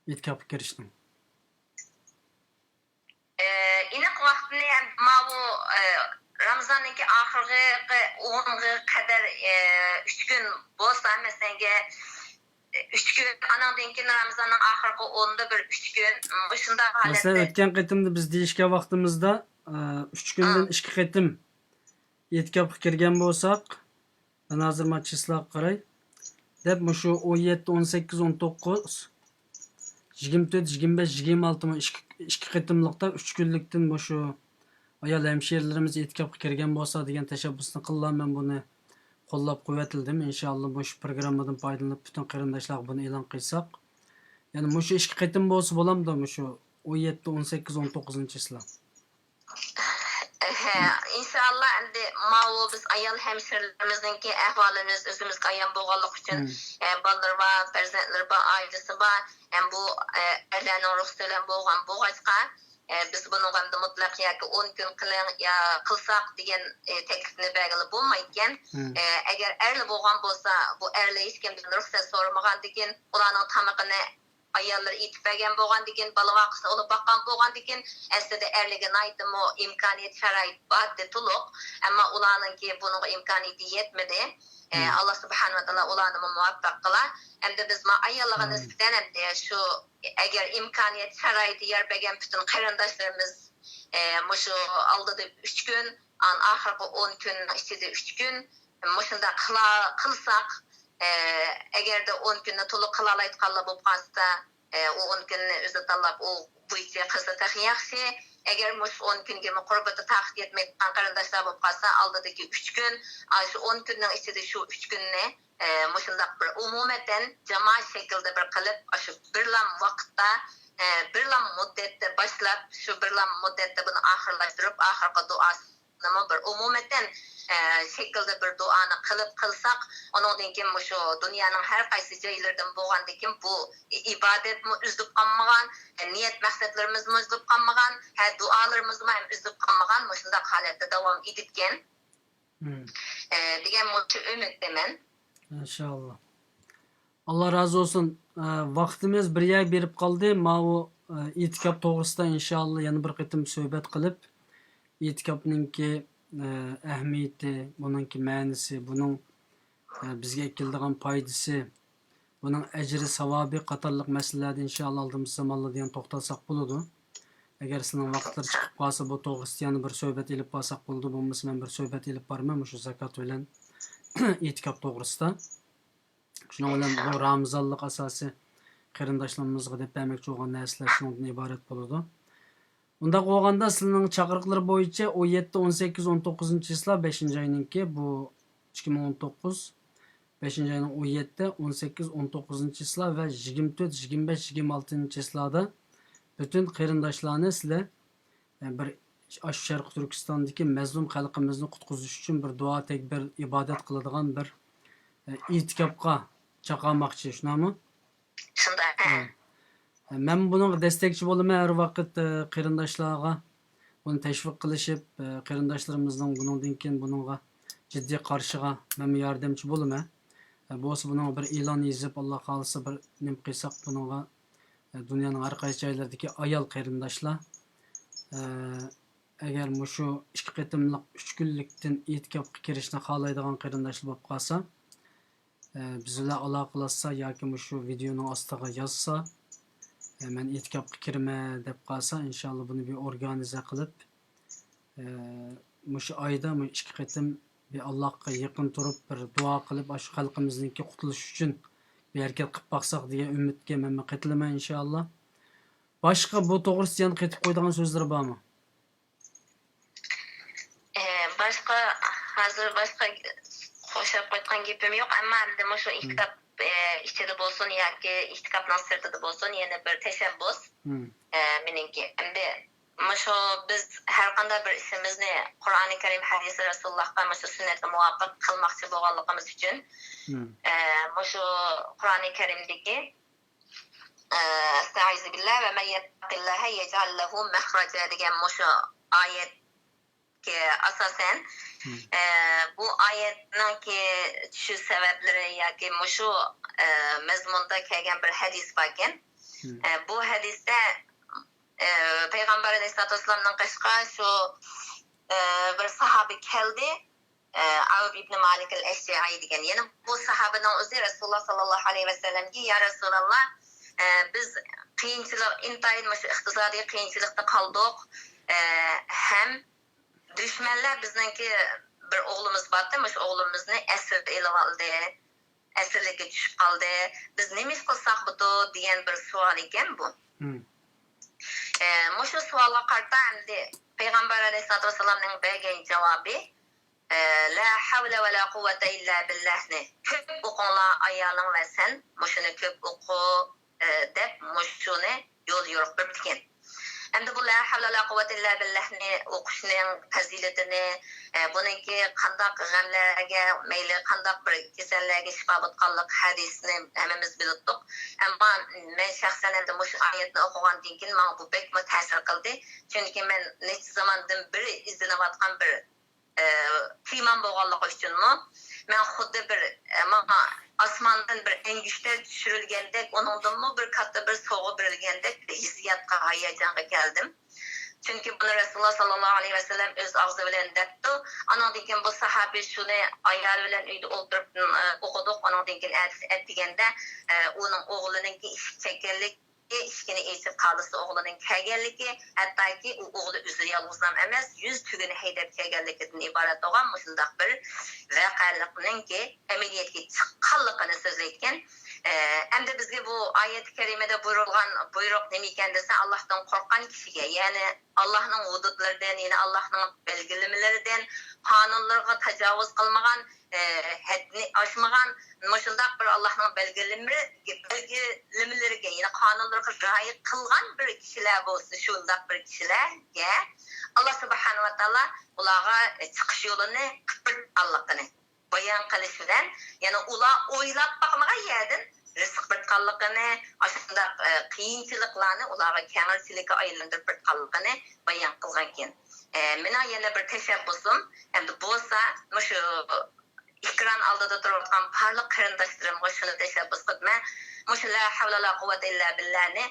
İtkapga kirishning. İniq vaqtini bu Ramazonning oxirgi 10ga qadar 3 kun bo'lsa, masalan 3 kun andan keyin Ramazonning oxirgi 10da bir 3 kun shunday holatda. Mesela o'tgan qitimda biz deyishgan vaqtimizda 3 kundan 2 qitim İtkapga kirgan bo'lsak, ben hozir ma chislaga qaray. Deb shu 17, 18, 19, 24, 25, 26 mı 2 qitimliqda 3 kunlikdan shu ayol hemşehrilerimiz İtkapga kirgan bo'lsa degan tashabbusni qildim. Men buni qo'llab quvvatildim. İnşallah bu programmadan foydalanib bütün qarindoshlar buni e'lon qilsak. Yani shu 2 qitim bo'lsa bo'lamdi shu 17, 18, 19 chislar. İnşallah endi mavu biz ayol hemşirelerimizninki ahvalimiz özümüzge ayan bo'lganlik uchun bolalar va farzandlar va ailesi va bu erlarning ruxsati bo'lgan bo'lg'achqa biz buni hamda mutlaq yoki 10 kun qiling ya qilsak degan taklifni belgilab bo'lmaydigan. Agar erli bo'lgan bo'lsa, bu erli hech kimdan ruxsat so'ramagandan keyin ularning tamaqini ayollar etib bergan bo'lgandan bala vaqtida olib baqqan bo'lgandan aslida erliga aytdimi imkoniyat sharoit bor to'liq, ammo ularningki buning imkoniyati yetmadi. Allah subhanahu wa taala ularni muvaffaq qilar. Endi biz ayollarga nisbatan hamda shu agar imkoniyat sharoiti yer bergan bütün qarindoshlarimiz mushu oldida 3 kun, an oxirgi 10 kun ichida 3 kun mushunda qilsak, agarda 10 kunni to'liq qila oladiganlar bo'lib qolsa, u 10 kunni o'zi tanlab u bo'yicha qilsa yaxshi. Agar mush 10 kunga qurbati taqdim etmaydigan qarindoshlar bo'lib qolsa, oldidagi 3 kun, shu 10 kunning ichida shu 3 kunni mushundaq bir umuman jamoat shaklida bir qilib, shu birlam vaqtda, birlam muddatda boshlab, shu birlam muddatda buni oxirlashtirib, oxirgi duosini bir umuman şekilde bir duanı qilib qilsak, ondan keyin shu dunyoning har qaysi joylaridan bo'lgandan keyin bu ibodatmi uzib qolmagan, niyat maqsadlarimiz uzib qolmagan, duolarimiz ham uzib qolmagan, shunday holatda davom etgan. Degan umiddaman. İnşallah. Allah razı olsun. Vaqtimiz bir yer berib qoldi. Ma'u itikop to'g'risida inshaalloh yana bir qitim suhbat qilib, itikopningki ahamiyati, buningki ma'nisi, buning bizga keladigan foydasi, buning ajri, savobi qatorliq masalalarda inshaalloh oldimiz zamonlarda degan to'xtalsak bo'ladi. Agar sizning vaqtlar chiqib qolsa, bu to'g'risida yana bir suhbat ilib qolsak bo'ladi. Bo'lmasa men bir suhbat ilib borman shu zakot bilan itikop to'g'risida. Shuning bilan bu Ramazonlik asosi qarindoshlarimizga deb bermoqchi bo'lgan narsalar shundan iborat bo'ladi. Unda qo'yganda sizning chaqiriqlar bo'yicha 17, 18, 19 chislar 5-oyninki bu 2019, 5-oyning 17, 18, 19 chislar va 24, 25, 26 chislarda bütün qarindoshlarni sizlar bir Sharq Turkistondagi mazlum xalqimizni qutqizish uchun bir duo tekbir ibodat qiladigan bir itikopga chaqirmoqchi, shunami? Shunday. Men buning destekchi bo'laman har vaqt qarindoshlarga buni tashviq qilishib, qarindoshlarimizning buningdan keyin buningga jiddiy qarshiga men yordamchi bo'laman. Bo'lsa buning bir e'lon yozib, Alloh xolisa bir nim qilsak buningga dunyoning har qaysi joylaridagi ayol qarindoshlar agar shu 2 qitimliq 3 kunlikdan itikopga kirishni xohlaydigan qarindoshlar bo'lib qolsa, bizlar aloqalashsa yoki shu videoning ostiga yozsa, men itikopga kiraman deb qolsa, inshaalloh buni bir organiza qilib, shu oyda 2 qitim Allohga yaqin turib bir duo qilib shu xalqimizningki qutulish uchun bir harakat qilib baqsaq degan umidga men qetilaman inshaalloh. Boshqa bu to'g'risida yana qaytib qo'yadigan so'zlar bormi? Başqa hozir boshqa qo'shib qo'ygan gapim yo'q, ammo endi shu iktidor ichida bo'lsin yoki iktidorning sirtida bo'lsin yana bir tashabbus meningki. Endi shu biz har qanday bir ishimizni Qur'oni Karim hadisi Rasulullohga shu sunnatga muvofiq qilmoqchi bo'lganligimiz uchun shu Qur'oni Karimdagi Estaizu billah ve men yettaqillaha yec'al lahu mahraja degan shu oyatga asosan bu oyatningki shu sabablari yoki shu mazmunda kelgan bir hadis bor ekan. Bu hadisda Peygamber Aleyhisselatü Vesselam'dan qishqa shu bir sahabi keldi, Avf ibn Malik el-Eş'ari degan. Yani bu sahabenin o'zi Rasululloh sallallohu alayhi vasallamga ya Rasululloh biz qiyinchilik intayin shu iqtisodiy qiyinchilikda qoldik. Hem düşmanlar bizningki bir o'g'limiz bordi, shu o'g'limizni asir elib oldi. Asirlikka tushib qoldi. Biz nima ish qilsak bo'di degan bir savol ekan bu. Shu savolga qarata endi Payg'ambar Aleyhisselatü Vesselam'ning bergan javobi la havla va la quvvata illa billahni. Ko'p o'qinglar ayoling va sen shuni ko'p o'qi deb shuni yo'l yo'riq bergan. Endi bu la havla la quvvata illa billahni o'qishning fazilatini, buningki qandoq g'amlarga, mayli qandoq bir kasallarga shifo bo'lganlik hadisini hammamiz bildik. Ammo men shaxsan endi shu oyatni o'qigandan keyin menga bu bekma ta'sir qildi. Chunki men necha zamondan beri izlanayotgan bir qiyman bo'lganligi uchunmi men xuddi bir osmondan bir engishlar tushirilgandek, uningdanmi bir katta bir sovg'a berilgandek hissiyotga, hayajonga keldim. Chunki buni Rasululloh sallallohu alayhi vasallam o'z og'zi bilan debdi. Anandan keyin bu sahabi shuni ayol bilan uyda o'tirib o'qidik. Anandan keyin aytganda uning o'g'lininki ish chekkanlik ishkini aytib qolisi o'g'lining kelganligi, hattoki u o'g'li o'zi yolg'izam emas, 100 tugini haydab kelganligidan iborat bo'lgan shunday bir voqelikninki amaliyotga chiqqanligini so'zlayotgan. Endi bizga bu oyat karimada buyurilgan buyruq nima ekan desa, Allohdan qo'rqqan kishiga, ya'ni Allohning hududlaridan, ya'ni Allohning belgilamalaridan, qonunlarga tajovuz qilmagan, hadni oshmagan, shunday bir Allohning belgilamalariga, ya'ni qonunlarga rioya qilgan bir kishilar bo'lsa, shunday bir kishilarga Alloh subhanahu va taolo ularga chiqish yo'lini qilib bayon qilish bilan, ya'ni ular o'ylab boqmagan yerdan rizq bitganligini, shunday qiyinchiliklarni ularga kengaychilikka aylantirib bitganligini bayon qilgan ekan. Mena yana bir tashabbusum endi bo'lsa, shu ekran oldida turgan barliq qarindoshlarimga shuni tashabbus qilman. Shu la havla la quvvata illa billahni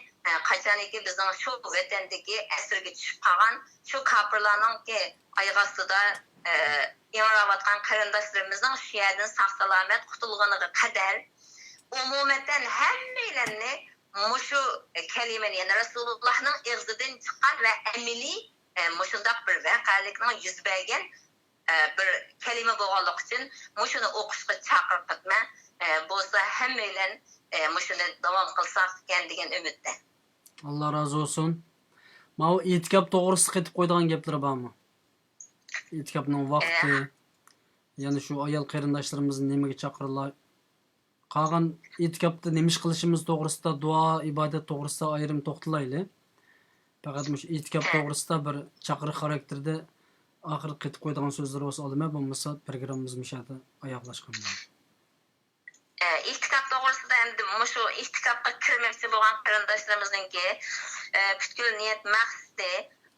qachoniki bizning shu vatandagi asirga tushib qolgan shu kofirlarningki oyoq ostida yonayotgan qarindoshlarimizning shu yerdan sog' salomat qutulganiga qadar umuman hammalarni shu kalimani, ya'ni Rasulullohning og'zidan chiqqan va amaliy shunday bir voqelikning yuz bergan bir kalima bo'lganligi uchun shuni o'qishga chaqiribman. Bo'lsa hammalar shuni davom qilsak ekan degan umidda. Alloh razı olsun. Mana e'tikob to'g'risida qaytib qo'yadigan gaplar bormi? E'tikobning vaqti, ya'ni shu ayol qarindoshlarimizni nimaga chaqirlar? Qolgan e'tikobda nima ish qilishimiz to'g'risida, duo, ibodat to'g'risida ayrim to'xtalaylik. Faqat shu e'tikob to'g'risida bir chaqiriq xarakterda oxir qaytib qo'yadigan so'zlar bo'lsa olma, bo'lmasa programmamiz mishada oyoqlashgan bo'ladi. İhtikap to'g'risida endi shu ihtikopga kirmoqchi bo'lgan qarindoshlarimizninki butkul niyat maqsadi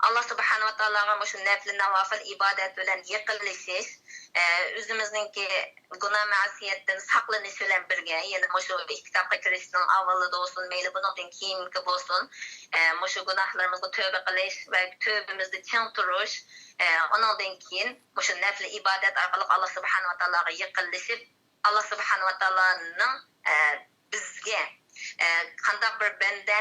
Alloh subhanahu va taologa shu nafl navafil ibodat bilan yiqilishish, o'zimizninki gunoh ma'siyatdan saqlanish bilan birga, ya'ni shu ihtikopga kirishning avvalida bo'lsin, mayli bundan keyingi bo'lsin, shu gunohlarimizni tövbe qilish va tövbimizni chin turish, undan keyin shu nafl ibodat orqali Alloh subhanahu va taologa yiqilishib, Allah subhanahu wa ta'alaning bizga qanday bir banda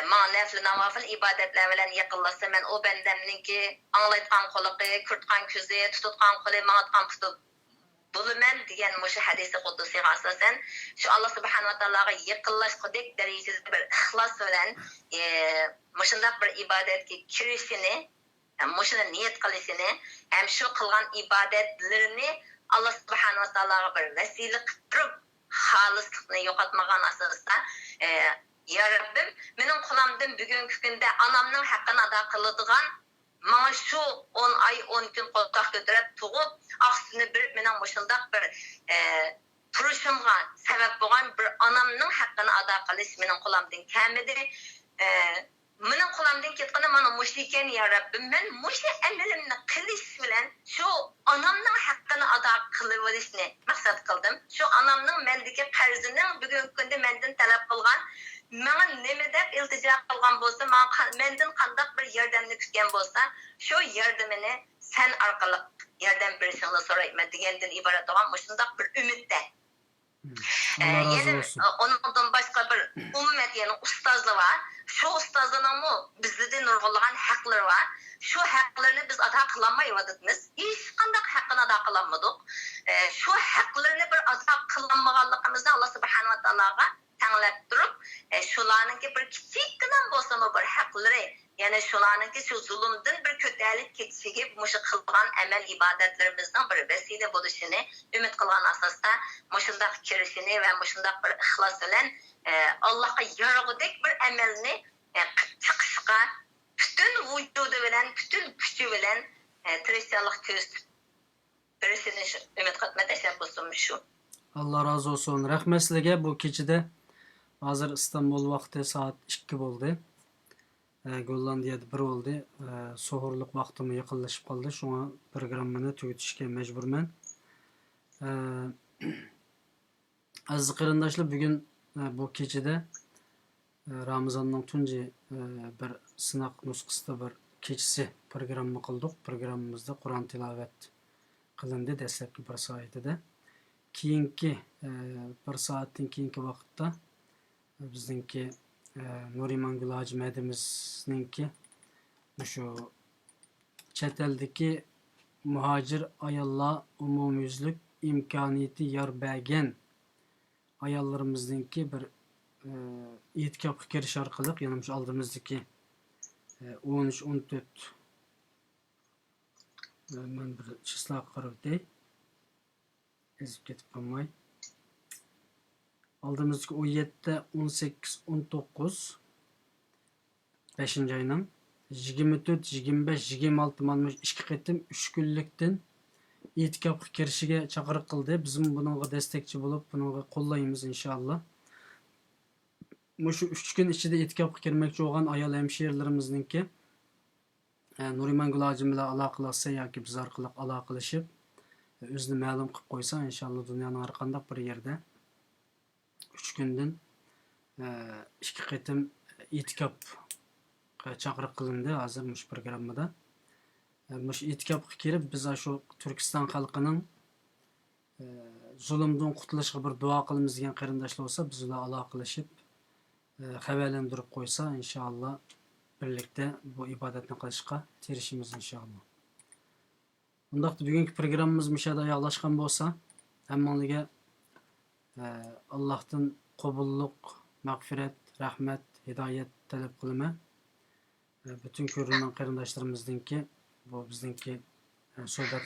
ma nafil navafil ibadetler bilen yakınlaşsa men o bendemninki anlaytgan kuluqi, kurtgan küzi, tututgan kuli, mağatgan putu bulumen diyen muşu hadisi kudusiga asasen şu Allah subhanahu wa ta'alaga yakınlaşkıdık derecede bir ihlas bilen muşundak bir ibadetki kirişini muşuna niyet kılışını hem şu kılgan ibadetlerini Allah subhanahu wa ta'alaga bir vesile kıtırıp halıslıkını yokatmagan asasda ya Rabbim menin kulamdan bugünkü günde anamның hakkını ada kılıdığan mana şu 10 ay 10 gün koltak götürüp tuğup aksini bir menin muşundak bir turuşumga sebep bolan bir anamның hakkını ada kılış menin kulamdan kemidi menin kulamdan ketqini mana muş eken ya Rabbim men muş emelimni qilish bilen şu anamның hakkını ada kılıverishni maksat kıldım. Şu anamның mendeki qarzini bugünkü günde menden talep kılgan Bana neme dep iltica kılgan bolsa, menden qandaq bir yardımni kütgen bolsa, şu yardımını sen arkalık yardım berişini sorayma degenden ibaret olan muşundaq bir ümitde. Allah razı olsun. Ondan başka bir ümmet yani ustazlığı var. Şu ustazlığının mı bizde nurgulagan hakları var. Şu haklarını biz ada kılamayıvadığımız, hiç kandak hakkını ada kılamadık. Şu haklarını bir ada kılanmaganlığımızda Allah subhanahu wa ta'alaga tanlap durup, şularınki bir kiçik gınan bolsa mı bir hakları, yani şularınki şu zulümden bir kötülük keçigi, muşu kılgan emel ibadetlerimizden bir vesile buluşunu, ümit kılgan asasda, muşundak kirişini ve muşundak bir ihlas bilen Allah'a yargıdık bir emelini çıkışka, bütün vücudu bilen, bütün gücü bilen tirişçilik köz birisini ümit kılma teşebbüsüm şu. Allah razı olsun. Rahmet sizlarga bu kechida hozir İstanbul vaqti soat 2 bo'ldi. Gollandiyada 1 bo'ldi. Sohurlik vaqtim yaqinlashib qoldi. Shunga programmani tugatishga majburman. Aziz qarindoshlar, bugun bu kechida Ramazonning tunji bir sinoq nusxasida bir kechasi programma qildik. Programmamizda Qur'on tilovat qilindi dastlabki 1 soatida. Keyingi 1 soatdan keyingi vaqtda bizningki Nuriman Gul Hacı Mehdi'mizninki şu chet eldagi muhacir ayollar umumyüzlük imkoniyati yor bergan ayollarimizningki bir e'tikofga kirish orqali, ya'ni shu oldimizdagi 13-14 men bir chislab qarab o'tay. Ezib ketib qolmay. Aldığımızdaki 17, 18, 19 5. ayının 24, 25, 26 manmış 2 qitim 3 günlükten e'tikofga kirishiga chaqiriq qildi. Bizim bununla destekçi bulup bununla qo'llaymiz inşallah. Şu 3 gün ichida e'tikofga kirmoqchi bo'lgan ayol hemşehrilarimizningki Nuriman Gul Hacı bilan aloqalashsa yoki biz orqali aloqalashib o'zini ma'lum qilib qo'ysa inşallah dunyoning har qanday bir yerda 3 günden 2 qitim e'tikofga chaqiriq qilindi hozir mush programmada. Mush e'tikofga kirib biz shu Turkiston xalqining zulmdan qutulishiga bir duo qilamiz degan qarindoshlar bo'lsa, biz bilan aloqalashib xabarlantirib qo'ysa inshaalloh birlikda bu ibodatni qilishga tirishimiz inshaalloh. Bundaqda bugungi programmamiz mishada oyoqlashgan bo'lsa, hammanglarga Allah'tan qobulluk, mağfiret, rahmet, hidayet talep kılıma. Bütün görünen qarindoshlarimizningki bu bizningki sohbat